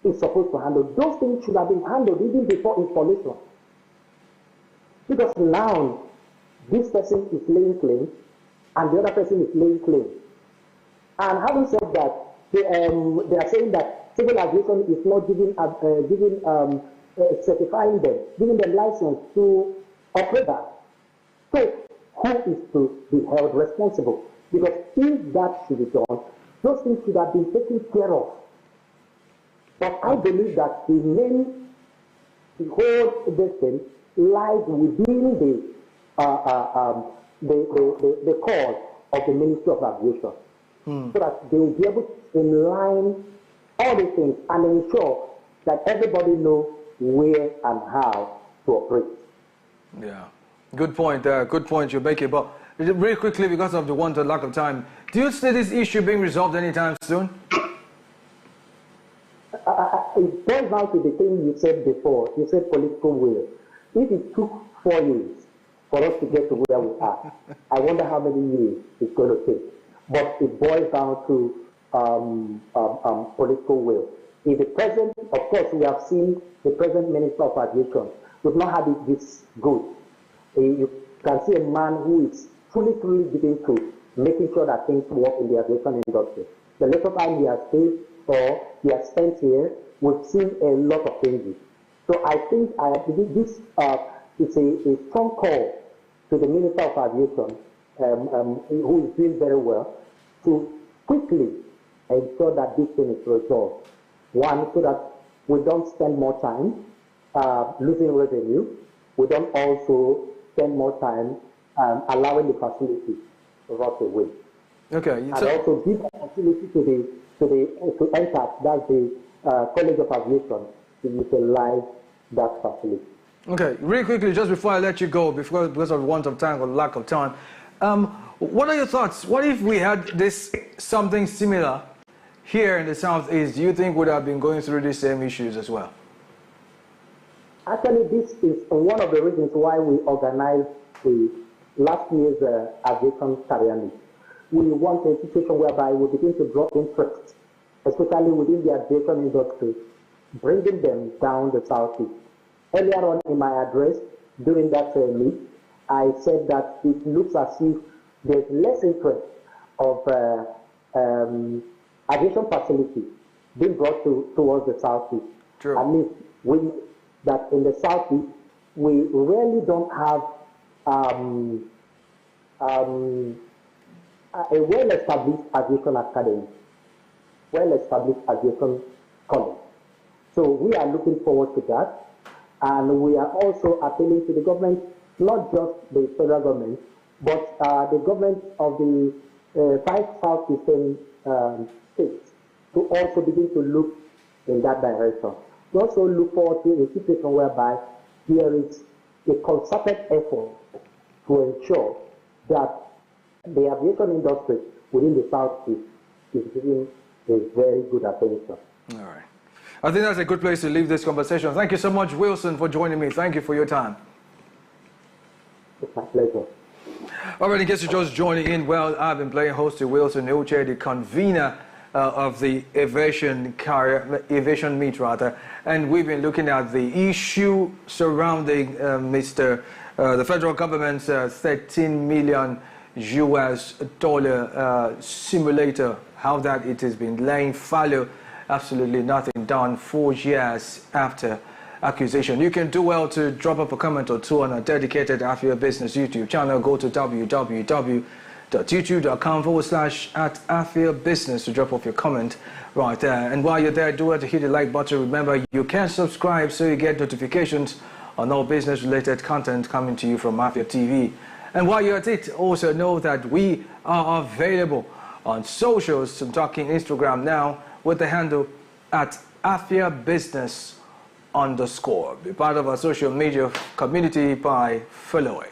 Speaker 21: is supposed to handle? Those things should have been handled even before installation. Because now this person is laying claim and the other person is laying claim. And having said that, they are saying that civil aviation is not certifying them, giving them license to operate that. So who is to be held responsible? Because if that should be done, those things should have been taken care of. But I believe that the whole thing lies within the call of the Ministry of Aviation, so that they will be able to inline all these things and ensure that everybody knows where and how to operate.
Speaker 1: Yeah, good point. Good point you're making. But really quickly, because of the lack of time, do you see this issue being resolved anytime soon?
Speaker 21: It boils down to the thing you said before. You said political will. If it took 4 years for us to get to where we are, I wonder how many years it's going to take. But it boils down to political will. If the president, of course, we have seen the present Minister of Aviation, we've not had it this good. You can see a man who is fully given to making sure that things work in the aviation industry. The little time he has stayed or he has spent here, we've seen a lot of changes. So I think this is a strong call to the Minister of Aviation, who is doing very well, to quickly ensure that this thing is resolved. One, so that we don't spend more time losing revenue. We don't also spend more time allowing the facility to rot away.
Speaker 1: Okay.
Speaker 21: And also give opportunity to enter, that's the College of Aviation, to utilize that facility.
Speaker 1: Okay, really quickly, just before I let you go, because of want of time or lack of time, what are your thoughts? What if we had something similar here in the Southeast? Do you think would have been going through these same issues as well?
Speaker 21: Actually, this is one of the reasons why we organized the last year's aviation career league. We want a situation whereby we begin to draw interest, especially within the aviation industry, bringing them down the Southeast. Earlier on in my address, during that meet, I said that it looks as if there's less interest of aviation facility being brought towards the Southeast.
Speaker 1: True.
Speaker 21: I mean, that in the Southeast, we really don't have a well-established aviation academy, well-established aviation college. So we are looking forward to that. And we are also appealing to the government, not just the federal government, but the government of the 5 southeastern states to also begin to look in that direction. We also look forward to a situation whereby there is a concerted effort to ensure that the aviation industry within the Southeast is given a very good attention.
Speaker 1: All right. I think that's a good place to leave this conversation. Thank you so much, Wilson, for joining me. Thank you for your time.
Speaker 21: It's my pleasure.
Speaker 1: All right, in case you're just joining in, well, I've been playing host to Wilson Uche, the convener of the aviation meet, and we've been looking at the issue surrounding the federal government's 13 million US dollar simulator, how that it has been laying fallow, absolutely nothing done 4 years after accusation. You can do well to drop up a comment or two on our dedicated Afia Business YouTube channel. Go to www.youtube.com/@Afia Business to drop off your comment right there. And while you're there, do well to hit the like button. Remember, you can subscribe so you get notifications on all business-related content coming to you from Afia TV. And while you're at it, also know that we are available on socials. I'm talking Instagram now with the handle @AfiaBusiness_. Be part of our social media community by following.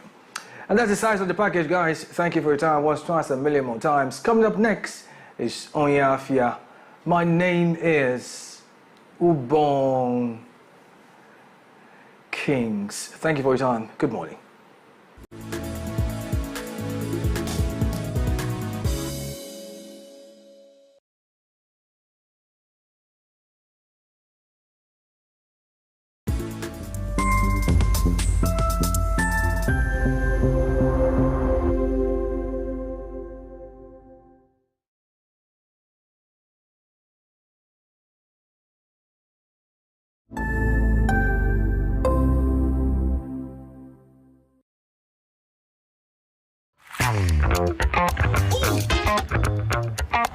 Speaker 1: And that's the size of the package, guys. Thank you for your time once, twice, a million more times. Coming up next is Onya Afia. My name is Ubong Kings. Thank you for your time. Good morning.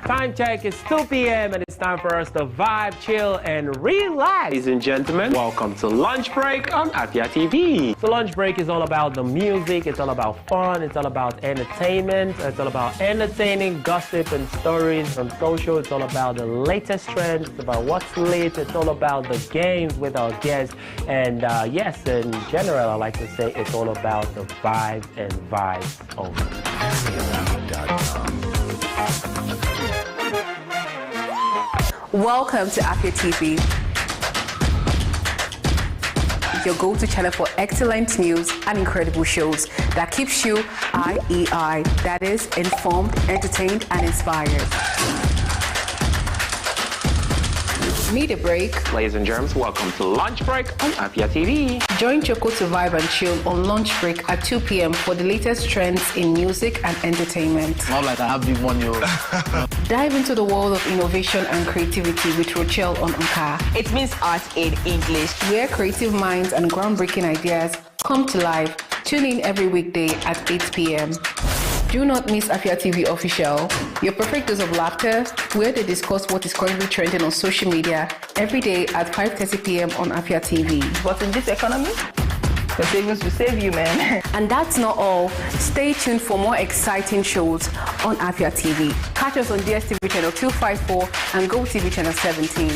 Speaker 16: Time check, it's 2 p.m. and it's time for us to vibe, chill, and relax. Ladies and gentlemen, welcome to Lunch Break on Afia TV. So Lunch Break is all about the music, it's all about fun, it's all about entertainment, it's all about entertaining gossip and stories on social, it's all about the latest trends, it's about what's lit, it's all about the games with our guests, and yes, in general, I like to say it's all about the vibes and vibes of
Speaker 12: Welcome to Afia TV, your go-to channel for excellent news and incredible shows that keeps you IEI, that is, informed, entertained, and inspired. Need a break?
Speaker 16: Ladies and germs, welcome to Lunch Break on Afia TV.
Speaker 12: Join Choco to vibe and chill on Lunch Break at 2 p.m. for the latest trends in music and entertainment.
Speaker 13: Not like I have big money.
Speaker 12: Dive into the world of innovation and creativity with Rochelle on Unka.
Speaker 4: It means art in English.
Speaker 12: Where creative minds and groundbreaking ideas come to life. Tune in every weekday at 8 p.m. Do not miss Afia TV Official, your perfect dose of laughter, where they discuss what is currently trending on social media every day at 5:30 p.m. on Afia TV.
Speaker 4: But in this economy, the savings will save you, man.
Speaker 12: And that's not all. Stay tuned for more exciting shows on Afia TV. Catch us on DSTV channel 254 and GoTV channel 17.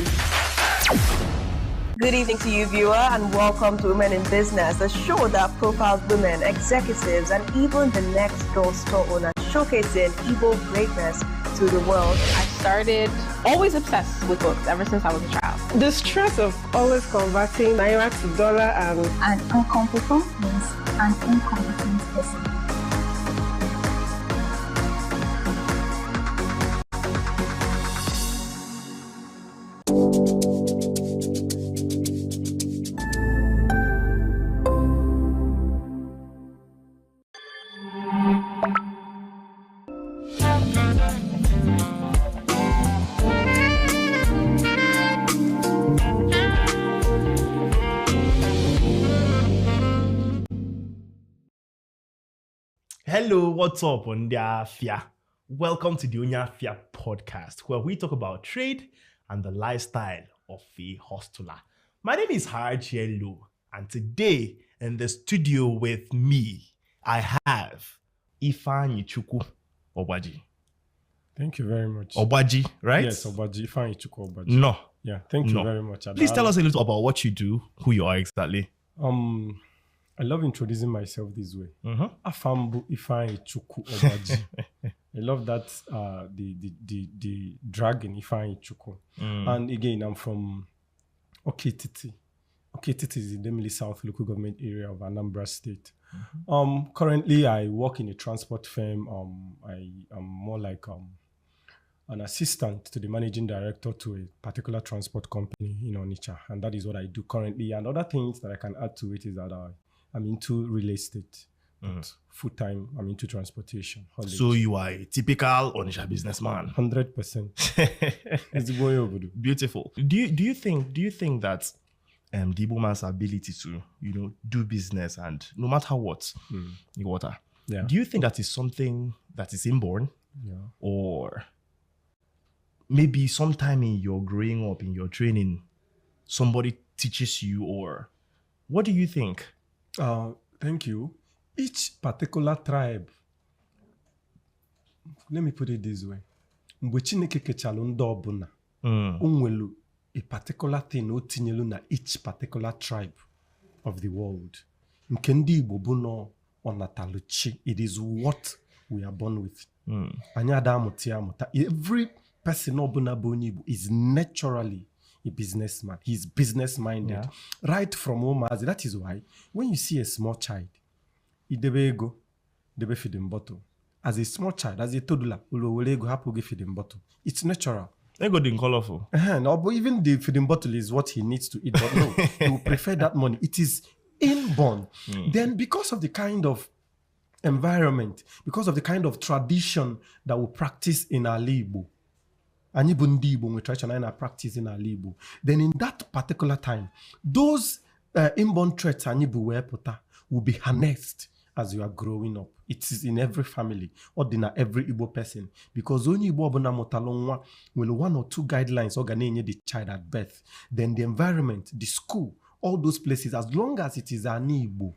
Speaker 4: Good evening to you, viewer, and welcome to Women in Business, a show that profiles women, executives, and even the next door store owners, showcasing Igbo greatness to the world.
Speaker 3: I started always obsessed with books ever since I was a child.
Speaker 23: The stress of always converting naira to dollar and
Speaker 24: an incompetent means an incompetent person.
Speaker 25: Hello, what's up, Onya Afia? Welcome to the Onya Afia podcast, where we talk about trade and the lifestyle of a hustler. My name is Harjielu, and today in the studio with me, I have Ifeanyi Chukwu Obaji.
Speaker 26: Thank you very much.
Speaker 25: Obaji, right?
Speaker 26: Yes, Obaji. Ifeanyi Chukwu Obaji.
Speaker 25: No.
Speaker 26: Yeah, thank you very much.
Speaker 25: Please tell us a little about what you do, who you are exactly.
Speaker 26: I love introducing myself this way. Afambu Ifeanyi Chukwu Obaji. I love that the dragon Ifeanyi Chukwu. And again, I'm from Okititi. Okititi is the Demili South local government area of Anambra State. Currently, I work in a transport firm. I am more like an assistant to the managing director to a particular transport company in Onitsha, and that is what I do currently. And other things that I can add to it is that I'm into real estate. but full-time, I'm into transportation. Haulage.
Speaker 25: So you are a typical Onitsha businessman.
Speaker 26: 100%. It's going over.
Speaker 25: Beautiful. Do you think that the Igbo man's ability to do business and no matter what,
Speaker 26: Yeah.
Speaker 25: do you think that is something that is inborn?
Speaker 26: Yeah.
Speaker 25: Or maybe sometime in your growing up, in your training, somebody teaches you, or what do you think?
Speaker 26: Thank you. Each particular tribe, let me put it this way. Mgbe Chineke kechalụ ndị ọbụla, o nwelu a particular thing o tinyelu na each particular tribe of the world. Nke ndị Igbo bụ no ọnatalụ chi. It is what we are born with. Anyị ada amụta ya amụta. Every person ọbụla bụ onye Igbo is naturally a businessman. He's business minded. Right from Omazi. That is why when you see a small child, idebe ego, debe feeding bottle. As a small child, as a toddler, ego hapu ge feeding bottle. It's natural.
Speaker 25: Ego didn't colorful.
Speaker 26: No, but even the feeding bottle is what he needs to eat. But no, he will prefer that money. It is inborn. Then because of the kind of environment, because of the kind of tradition that we practice in our Igbo, anyị bụ ndị Igbo, we traditional practice in our Igbo, then in that particular time, those inborn traits anyị bụ wee pụta will be harnessed as you are growing up. It is in every family or in every Igbo person, because only Igbo ọbụla mụtalụ nwa nwere one or two guidelines ọ ga na-enye the child at birth. Then the environment, the school, all those places, as long as it is an Igbo,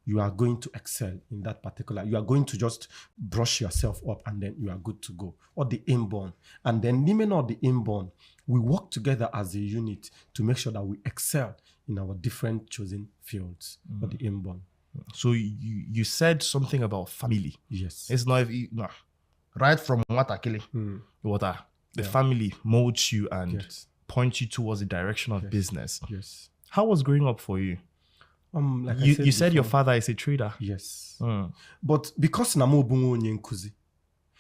Speaker 26: you are going to excel in that particular. You are going to just brush yourself up and then you are good to go. Or the inborn. And then even or the inborn, we work together as a unit to make sure that we excel in our different chosen fields. Or the inborn.
Speaker 25: So you said something about family.
Speaker 26: Yes.
Speaker 25: It's not right from Watakili. The family molds you and points you towards the direction of business.
Speaker 26: Yes.
Speaker 25: How was growing up for you?
Speaker 26: Like
Speaker 25: you said your father is a trader.
Speaker 26: Yes. But because Namo Bungo onye nkuzi,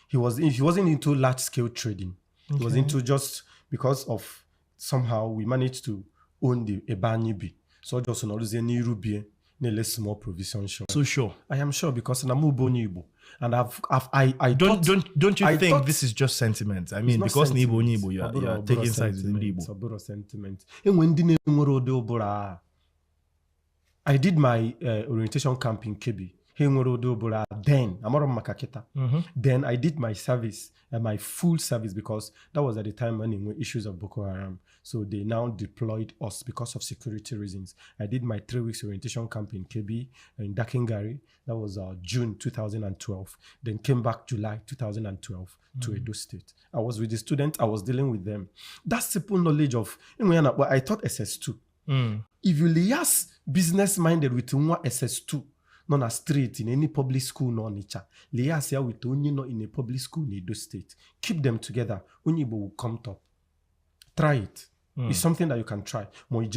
Speaker 26: he wasn't into large scale trading. He was into just because of somehow we managed to own the Ebanibi. So just an Oluzeni Rubie, nearly small provision shop.
Speaker 25: So sure.
Speaker 26: I am sure because Namo Bonibo. And I
Speaker 25: don't you think this is just sentiment? I mean, because Nibo, you are taking sides with Nibo.
Speaker 26: Sentiment. And when the I did my orientation camp in Kebi. Then I did my service, my full service, because that was at the time when issues of Boko Haram. So they now deployed us because of security reasons. I did my 3 weeks orientation camp in Kebi, in Dakingari. That was June 2012. Then came back July 2012 to Edo State. I was with the students. I was dealing with them. That simple knowledge of, I taught SS2. If you liaise business-minded with one SS2, not a street in any public school, no nature. Liaise here with only not in a public school in Edo State. Keep them together. Onyibo will come top. Try it. It's something that you can try. Put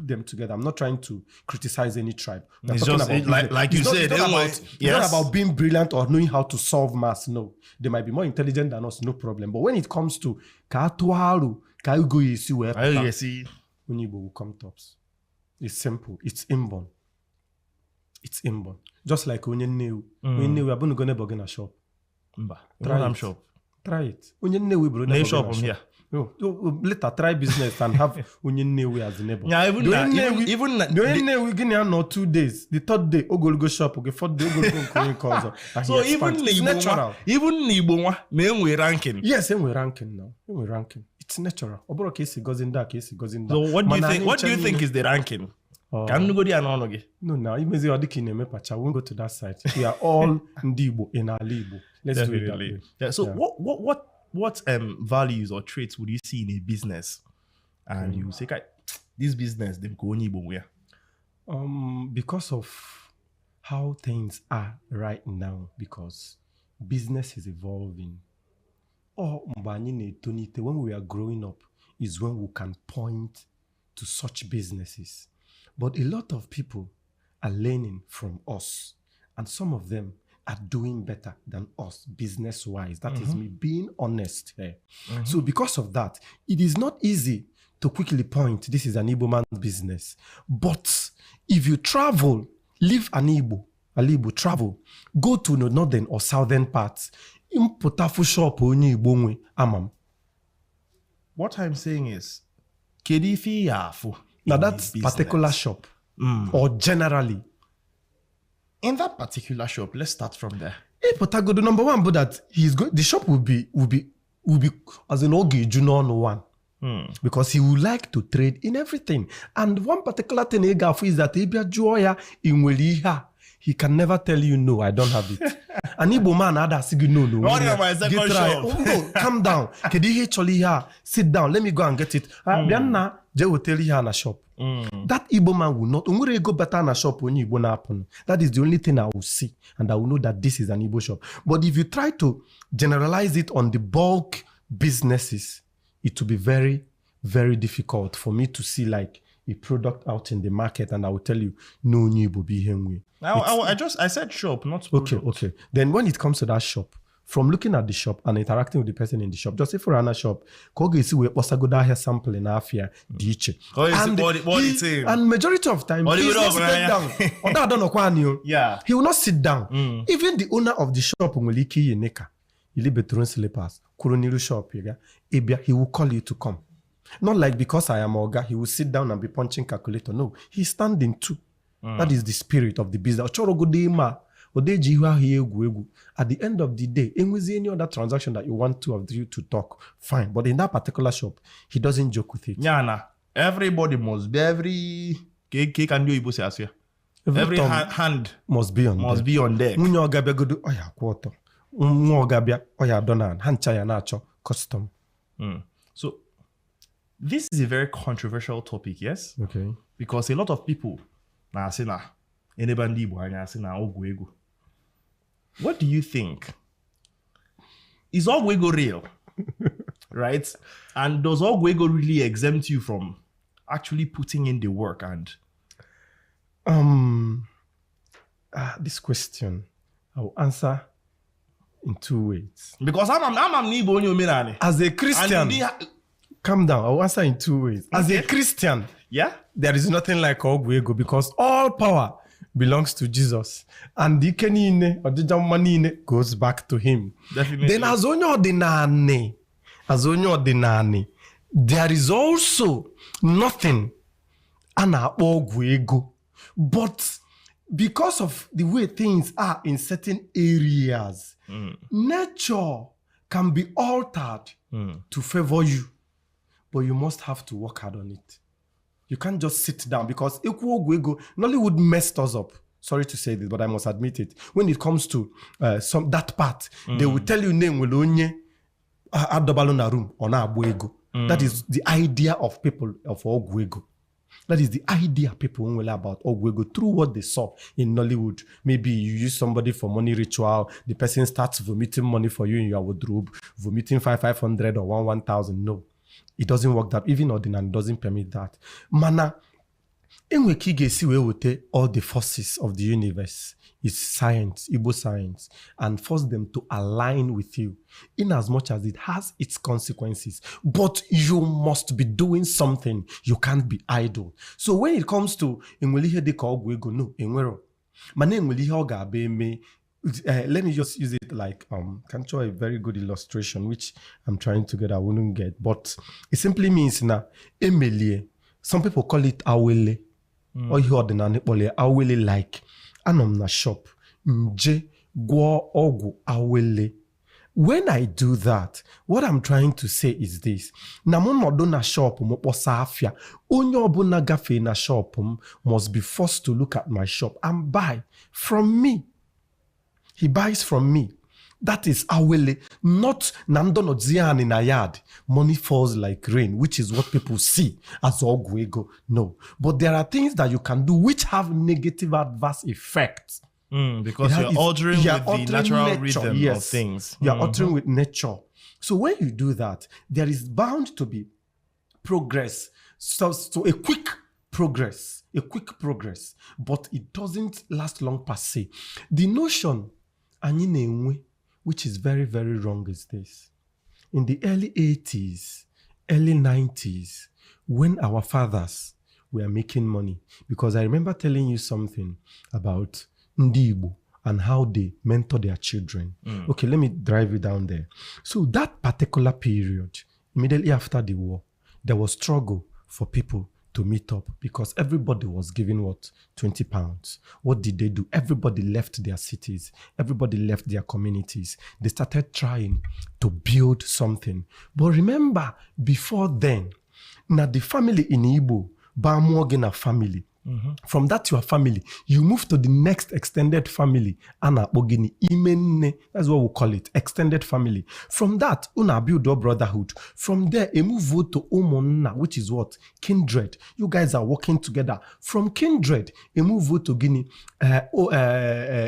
Speaker 26: them together. I'm not trying to criticize any tribe.
Speaker 25: It's just like you said.
Speaker 26: It's not about being brilliant or knowing how to solve maths. No, they might be more intelligent than us. No problem. But when it comes to Unibo will come tops. It's simple. It's inborn. It's inborn. Just like Onyen New. Onyen New, I'm going to go in a shop.
Speaker 25: Try shop.
Speaker 26: Try it. Onyen New, bro.
Speaker 25: No shop from here.
Speaker 26: No, later try business and have Onyen New as a neighbor.
Speaker 25: Yeah, even
Speaker 26: we give you 2 days. The third day, go shop. Okay, 4th day, go.
Speaker 25: So even
Speaker 26: natural.
Speaker 25: Even Nibo, we ranking.
Speaker 26: Yes, we're ranking now. We're ranking. It's natural. Oboro case goes in that.
Speaker 25: So what do you think is the ranking? Can you go there and
Speaker 26: No, even the I won't go to that side. We are all Ndibo in our Libo. Let's do it that way.
Speaker 25: Yeah. So what values or traits would you see in a business? And you say, this business them go Nibo where?
Speaker 26: Because of how things are right now, because business is evolving. When we are growing up is when we can point to such businesses. But a lot of people are learning from us, and some of them are doing better than us business-wise. That is me being honest here. So because of that, it is not easy to quickly point, this is an Igbo man's business. But if you travel leave an Igbo, travel, go to the northern or southern parts, impota for shop onye Igbo nwe amam.
Speaker 5: What I'm saying is, kedifi yafu.
Speaker 26: Now that's particular shop, or generally.
Speaker 5: In that particular shop, let's start from there.
Speaker 26: Potago, the number one, but that the shop will be as an Ogi Junior no one. Because he would like to trade in everything. And one particular thing is that he can never tell you no, I don't have it. An Igbo man had say no. Calm down. Sit down, let me go and get it. They will tell you in a shop. That Igbo man will not go better in a shop when Igbo na happen. That is the only thing I will see, and I will know that this is an Igbo shop. But if you try to generalize it on the bulk businesses, it will be very, very difficult for me to see like a product out in the market, and I will tell you no new will be here.
Speaker 5: I said shop, not product.
Speaker 26: Okay. Then when it comes to that shop, from looking at the shop and interacting with the person in the shop, just say for another shop, koge see we also go down here sample in Afia diche. And majority of time he will not sit down.
Speaker 5: Yeah.
Speaker 26: He will not sit down. Even the owner of the shop will iki neka. Ili betron slippers. Kuroniru shop he will call you to come. Not like because I am Oga, he will sit down and be punching calculator. No, he's standing too. That is the spirit of the business. At the end of the day, any other transaction that you want two of you to talk, fine. But in that particular shop, he doesn't joke with it.
Speaker 5: Yeah, everybody must be every hand
Speaker 26: must be on deck. Custom.
Speaker 5: So this is a very controversial topic, yes?
Speaker 26: Okay.
Speaker 5: Because a lot of people what do you think? Is Ogwego real? Right? And does Ogwego really exempt you from actually putting in the work? And
Speaker 26: this question I will answer in two ways.
Speaker 5: Because I'm
Speaker 26: as a Christian, calm down. I will answer in two ways. As a Christian, there is nothing like Ogwego because all power belongs to Jesus, and the kenine or the jamanine goes back to him.
Speaker 5: Definitely.
Speaker 26: Then as onyo there is also nothing ana Ogwego, but because of the way things are in certain areas, nature can be altered to favor you, but you must have to work hard on it. You can't just sit down because Nollywood messed us up. Sorry to say this, but I must admit it. When it comes to that part, they will tell you name will only add the balloon room on Abuego. That is the idea of people of Ogwego. That is the idea people will about Ogwego through what they saw in Nollywood. Maybe you use somebody for money ritual, the person starts vomiting money for you in your wardrobe, vomiting 500 or 1,000. No. It doesn't work that. Even ordinary doesn't permit that. Mana, all the forces of the universe is science, Igbo science, and force them to align with you in as much as it has its consequences. But you must be doing something. You can't be idle. So when it comes to let me just use it like can show a very good illustration which I'm trying to get. I wouldn't get, but it simply means emelie. Some people call it awele, or you heard awele like anom na shop nje gwo ogu awele. When I do that, what I'm trying to say is this: na mo no do na shop mo posa afia onye obuna gafe na shop must be forced to look at my shop and buy from me. He buys from me. That is awele, not nando no zian in a yard. Money falls like rain, which is what people see as Ogwego. No. But there are things that you can do which have negative adverse effects.
Speaker 5: Because you're altering with the natural rhythm of things.
Speaker 26: You're altering with nature. So when you do that, there is bound to be progress. So a quick progress, but it doesn't last long per se. The notion which is very, very wrong is this. In the early 80s, early 90s, when our fathers we are making money. Because I remember telling you something about Ndi Igbo and how they mentor their children. Okay, let me drive you down there. So that particular period, immediately after the war, there was struggle for people to meet up because everybody was giving what? 20 pounds. What did they do? Everybody left their cities. Everybody left their communities. They started trying to build something. But remember, before then, now the family in Igbo, Bamwogena family. From that your family, you move to the next extended family. Ana Ogini Imene, that's what we call it, extended family. From that, una build your brotherhood. From there, a move to Omonna, which is what? Kindred. You guys are working together. From kindred, a move to Guinea,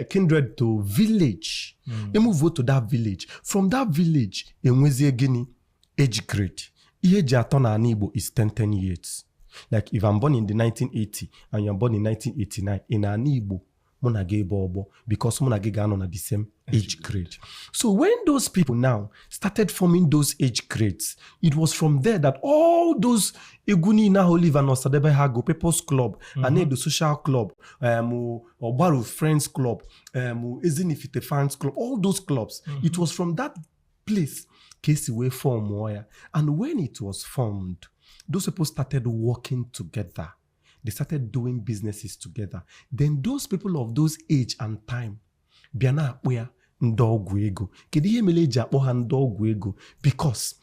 Speaker 26: kindred to village. A move to that village. From that village, a Mweze Guinea, age grade. Age atona Anibo is 10 years. Like if I'm born in the 1980 and you're born in 1989, in Anibo, Monage Bobo, because Monage Ganon at the same age grade. So when those people now started forming those age grades, it was from there that all those Eguni now live and Osadebe Hago, People's Club, and the Social Club, or Baru Friends Club, Ezinifite Fans Club, all those clubs, it was from that place Casey way form wire. And when it was formed, those people started working together. They started doing businesses together. Then those people of those age and time, biana where ndogwu ego. Kedi meleja oha ndogwu ego because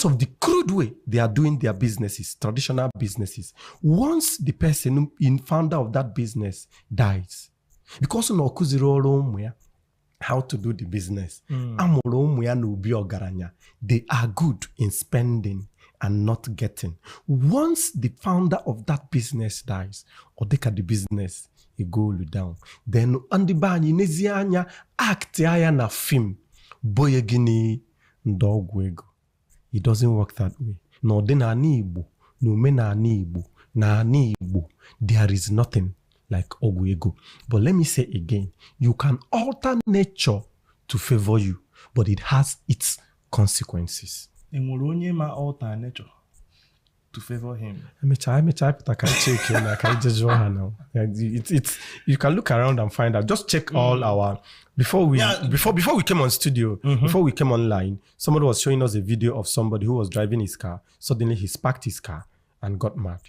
Speaker 26: of the crude way they are doing their businesses, traditional businesses. Once the person in founder of that business dies, because no kuziro how to do the business, they are good in spending and not getting. Once the founder of that business dies, or they the business, it go down. Then on the bani nezianya act na film boye gini ndogwego. It doesn't work that way. No de na Igbo, no me na Igbo, na Igbo. There is nothing like ogwego. But let me say again, you can alter nature to favor you, but it has its consequences.
Speaker 5: Ma alter nature to favor him.
Speaker 26: You can look around and find out. Just check all our before we came on studio, before we came online, somebody was showing us a video of somebody who was driving his car. Suddenly he sparked his car and got mad.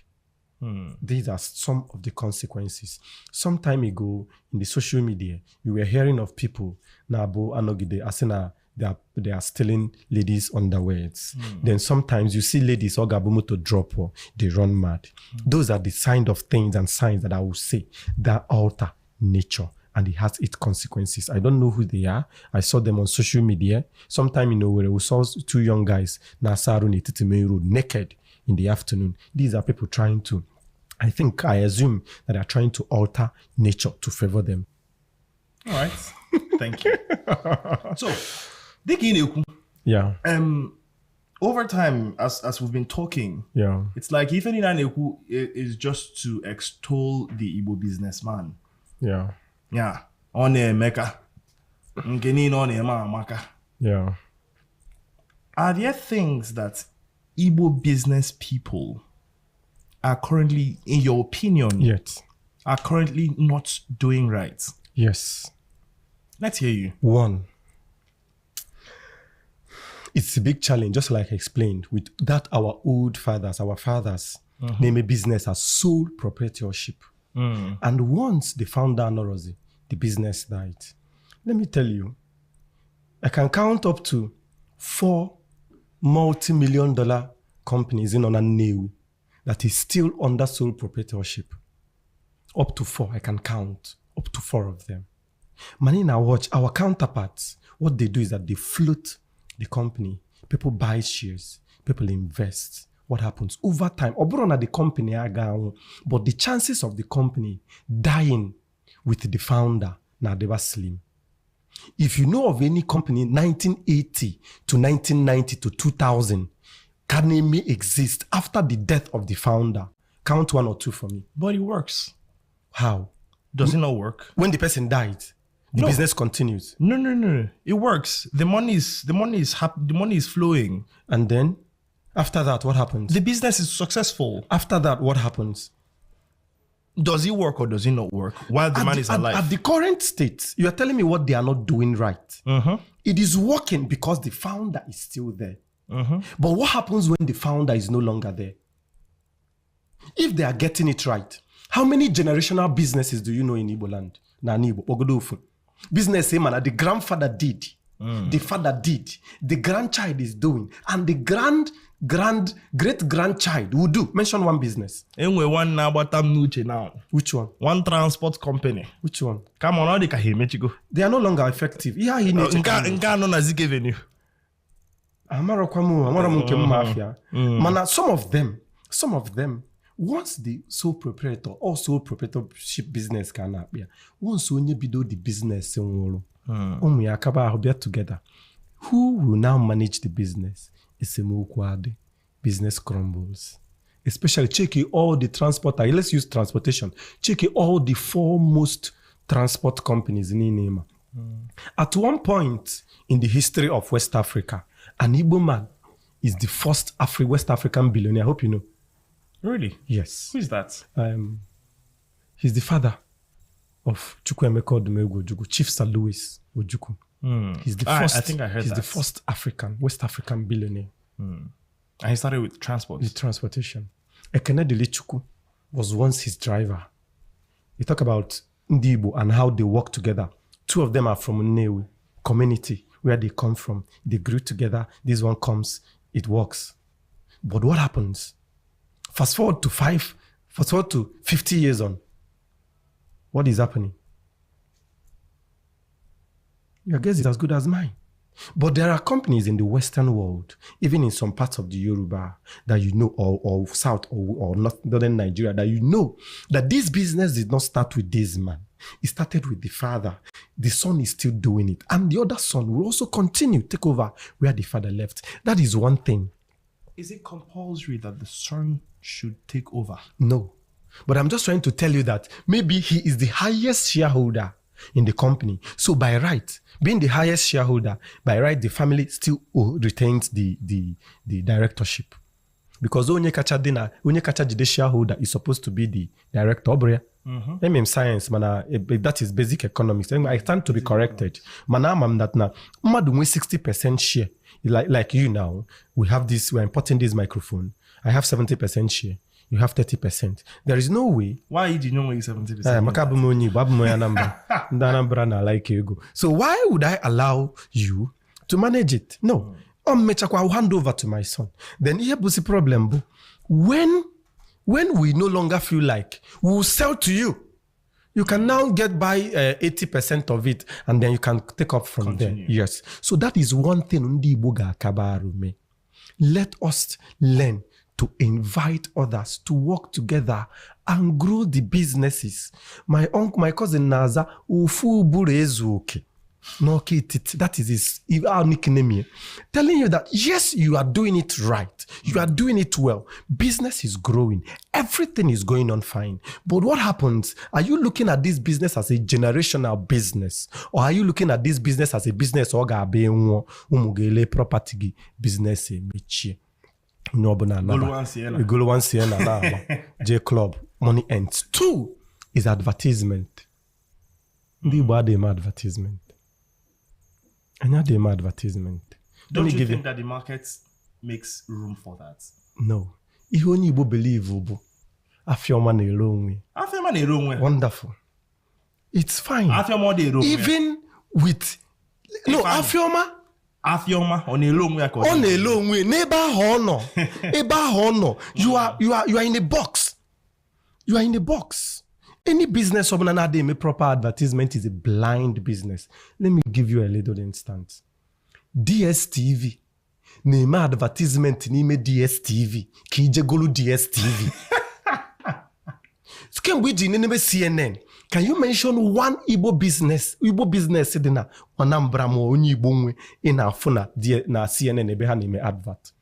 Speaker 26: These are some of the consequences. Some time ago in the social media, you were hearing of people Nabo Anogide Asena. They are stealing ladies' underwears. Then sometimes you see ladies or gabumo to drop or they run mad. Those are the signs of things and signs that I will say that alter nature and it has its consequences. I don't know who they are. I saw them on social media. Sometime where we saw two young guys Nasaruni Titime Road naked in the afternoon. These are people trying to, I assume that they are trying to alter nature to favor them.
Speaker 5: All right. Thank you. So,
Speaker 26: yeah.
Speaker 5: Over time, as we've been talking,
Speaker 26: yeah,
Speaker 5: it's like if any Naneku is just to extol the Igbo businessman.
Speaker 26: Yeah.
Speaker 5: Yeah. On a Mecca.
Speaker 26: Yeah.
Speaker 5: Are there things that Igbo business people are currently, in your opinion, are currently not doing right?
Speaker 26: Yes.
Speaker 5: Let's hear you.
Speaker 26: One, it's a big challenge, just like I explained, with that our fathers name a business as sole proprietorship. And once they found out Norozi, the business died. Let me tell you, I can count up to 4 multi-million-dollar companies in Onanewi that is still under sole proprietorship. Up to 4, I can count. Up to 4 of them. Manina watch, our counterparts, what they do is that they float the company. People buy shares. People invest. What happens? Over time, Obrona the company, but the chances of the company dying with the founder, now they were slim. If you know of any company 1980 to 1990 to 2000, can may exist after the death of the founder? Count 1 or 2 for me.
Speaker 5: But it works.
Speaker 26: How?
Speaker 5: Does it not work?
Speaker 26: When the person died, the business continues.
Speaker 5: No. It works. The money is flowing.
Speaker 26: And then, after that, what happens?
Speaker 5: The business is successful.
Speaker 26: After that, what happens?
Speaker 5: Does it work or does it not work while the man is alive?
Speaker 26: At the current state, you are telling me what they are not doing right. It is working because the founder is still there. But what happens when the founder is no longer there? If they are getting it right, how many generational businesses do you know in Igbo land? Business, man, the grandfather did, the father did, the grandchild is doing, and the great-grandchild will do. Mention one business.
Speaker 5: And we one now, but I'm now.
Speaker 26: Which one?
Speaker 5: One transport company.
Speaker 26: Which one?
Speaker 5: Come on,
Speaker 26: they are no longer effective. Yeah, he needs some of them, once the sole proprietor or sole proprietorship business can appear, once when you build the business, together, who will now manage the business? Business crumbles. Especially checking all the transport. Let's use transportation. Checking all the foremost transport companies in Inema. At one point in the history of West Africa, an Igbo man is the first West African billionaire. I hope you know.
Speaker 5: Really?
Speaker 26: Yes.
Speaker 5: Who is that?
Speaker 26: He's the father of Chukwuemeka Odumegwu Ojukwu, Chief Sir Louis Ojukwu. He's the first.
Speaker 5: I think I heard
Speaker 26: he's
Speaker 5: that.
Speaker 26: The first West African billionaire.
Speaker 5: And he started with transport.
Speaker 26: With transportation. Ekene Dilichukwu was once his driver. We talk about Ndibo and how they work together. Two of them are from Nnewi community, where they come from. They grew together. This one comes, it works. But what happens? Fast forward to 50 years on. What is happening? Your guess is as good as mine. But there are companies in the Western world, even in some parts of the Yoruba that you know, or South or Northern Nigeria, that you know that this business did not start with this man. It started with the father. The son is still doing it. And the other son will also continue, take over where the father left. That is one thing.
Speaker 5: Is it compulsory that the son should take over?
Speaker 26: No. But I'm just trying to tell you that maybe he is the highest shareholder in the company. So by right, being the highest shareholder, by right, the family still retains the directorship. Because onye kacha jide shareholder is supposed to be the director. I'm science, mana, that is basic economics. I stand to be corrected. Mana, I'm that now. Madu 60% share. Like you now, we're importing this microphone. I have 70% share. You have 30%. There is no way.
Speaker 5: Why did you know you 70%?
Speaker 26: So why would I allow you to manage it? No. I'll hand over to my son. Then here is the problem. When we no longer feel like we'll sell to you, you can now get by 80% of it, and then you can take up from there. Yes. So that is one thing. Let us learn to invite others to work together and grow the businesses. My cousin Naza, that is our nickname. Telling you that yes, you are doing it right. You are doing it well. Business is growing. Everything is going on fine. But what happens? Are you looking at this business as a generational business? Or are you looking at this business as a business property business? J Club, money ends. 2 is advertisement. Advertisement.
Speaker 5: Don't you think that the market makes room for that?
Speaker 26: No. Ihe onye Igbo believe bụ Afioma na-ere onwe.
Speaker 5: Afioma na-ere onwe.
Speaker 26: Wonderful. It's fine.
Speaker 5: Afioma na-ere onwe.
Speaker 26: Even with no Afioma
Speaker 5: ọ na-ere onwe ya ka
Speaker 26: ọ na-ere onwe n'ebe ahụ ọ nọ. Ebe ahụ ọ nọ. You are in a box. You are in a box. Any business of a proper advertisement is a blind business. Let me give you a little instance. DSTV. Name advertisement name DSTV. Kijegolu DSTV. CNN. Can you mention one Igbo business in Anambra mo onye Igbo nwe in afuna na CNN ebe ha name advert?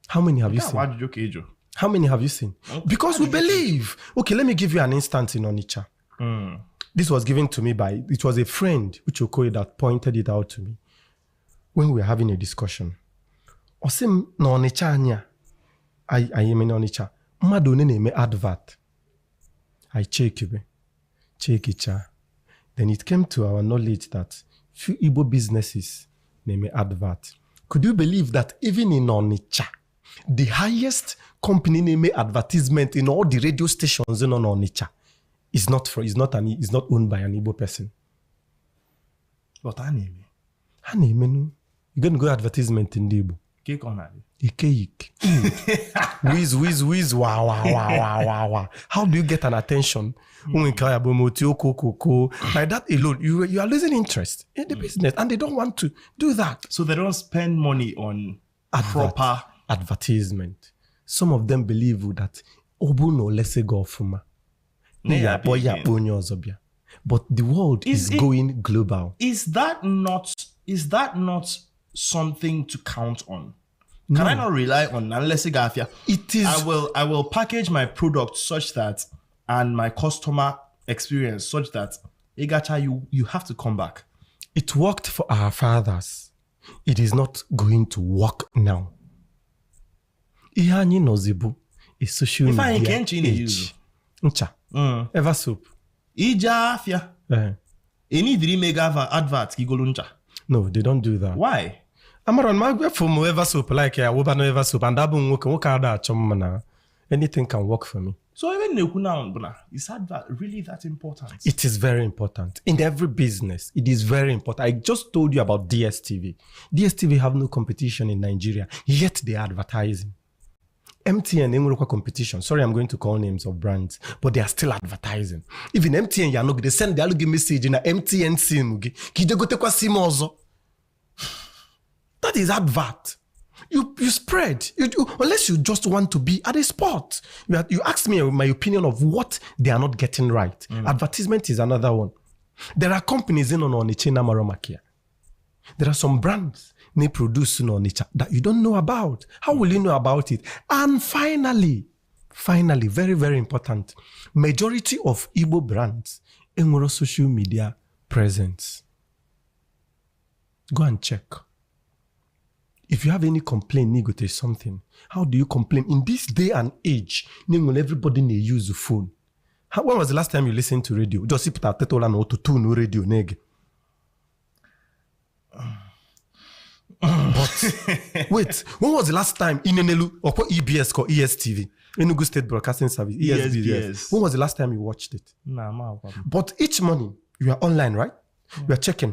Speaker 26: How many have you seen? How many have you seen? Because we believe. Okay, let me give you an instance in Onitsha. This was given to me it was a friend, Uchokoye, that pointed it out to me when we were having a discussion. Osim na Onitsha anya, I am in Onitsha. Mmadu one na-eme advert. I check it. Then it came to our knowledge that few Igbo businesses name advert. Could you believe that even in Onitsha, the highest company name advertisement in all the radio stations in Onitsha is not owned by an Igbo person.
Speaker 5: But her name.
Speaker 26: You gonna go advertisement in the Igbo.
Speaker 5: Cake on her.
Speaker 26: Ike. Whiz, wow. How do you get an attention? Like that alone, you are losing interest in the business, and they don't want to do that.
Speaker 5: So they don't spend money on proper
Speaker 26: advertisement. Some of them believe that obuno lese go fuma. But the world is going global.
Speaker 5: Is that not something to count on?
Speaker 26: No.
Speaker 5: Can I not rely on unless Afia?
Speaker 26: It is.
Speaker 5: I will package my product such that, and my customer experience such that, Igacha, you have to come back.
Speaker 26: It worked for our fathers. It is not going to work now. Ihani nozibu is social media age. Ncha. Ever soap.
Speaker 5: Ija Afia. Any dream mega advert gigoluncha.
Speaker 26: No, they don't do that.
Speaker 5: Why?
Speaker 26: Amaron magwe from ever soap like woba no ever soap and abu woka da chomana. Anything can work for me.
Speaker 5: So even Nekuna, is advert really that important?
Speaker 26: It is very important. In every business, it is very important. I just told you about DSTV. DSTV have no competition in Nigeria, yet they are advertising. MTN ain't competition. Sorry, I'm going to call names of brands, but they are still advertising. Even MTN, they send the message in a MTN SIM. That is advert. You spread. You unless you just want to be at a spot. You asked me my opinion of what they are not getting right. Advertisement is another one. There are companies in Onitsha Maromakia. There are some brands they produce in Onitsha that you don't know about. How will you know about it? And finally, very, very important, majority of Igbo brands in social media presence. Go and check. If you have any complaint, negotiate something. How do you complain? In this day and age, everybody may use the phone. When was the last time you listened to radio? Just put a tetola no to tune radio neg. But wait, when was the last time in Enelu or EBS or ESTV, Enugu State Broadcasting Service, ESBS? When was the last time you watched it?
Speaker 5: Nah,
Speaker 26: but each morning you are online, right? You are checking.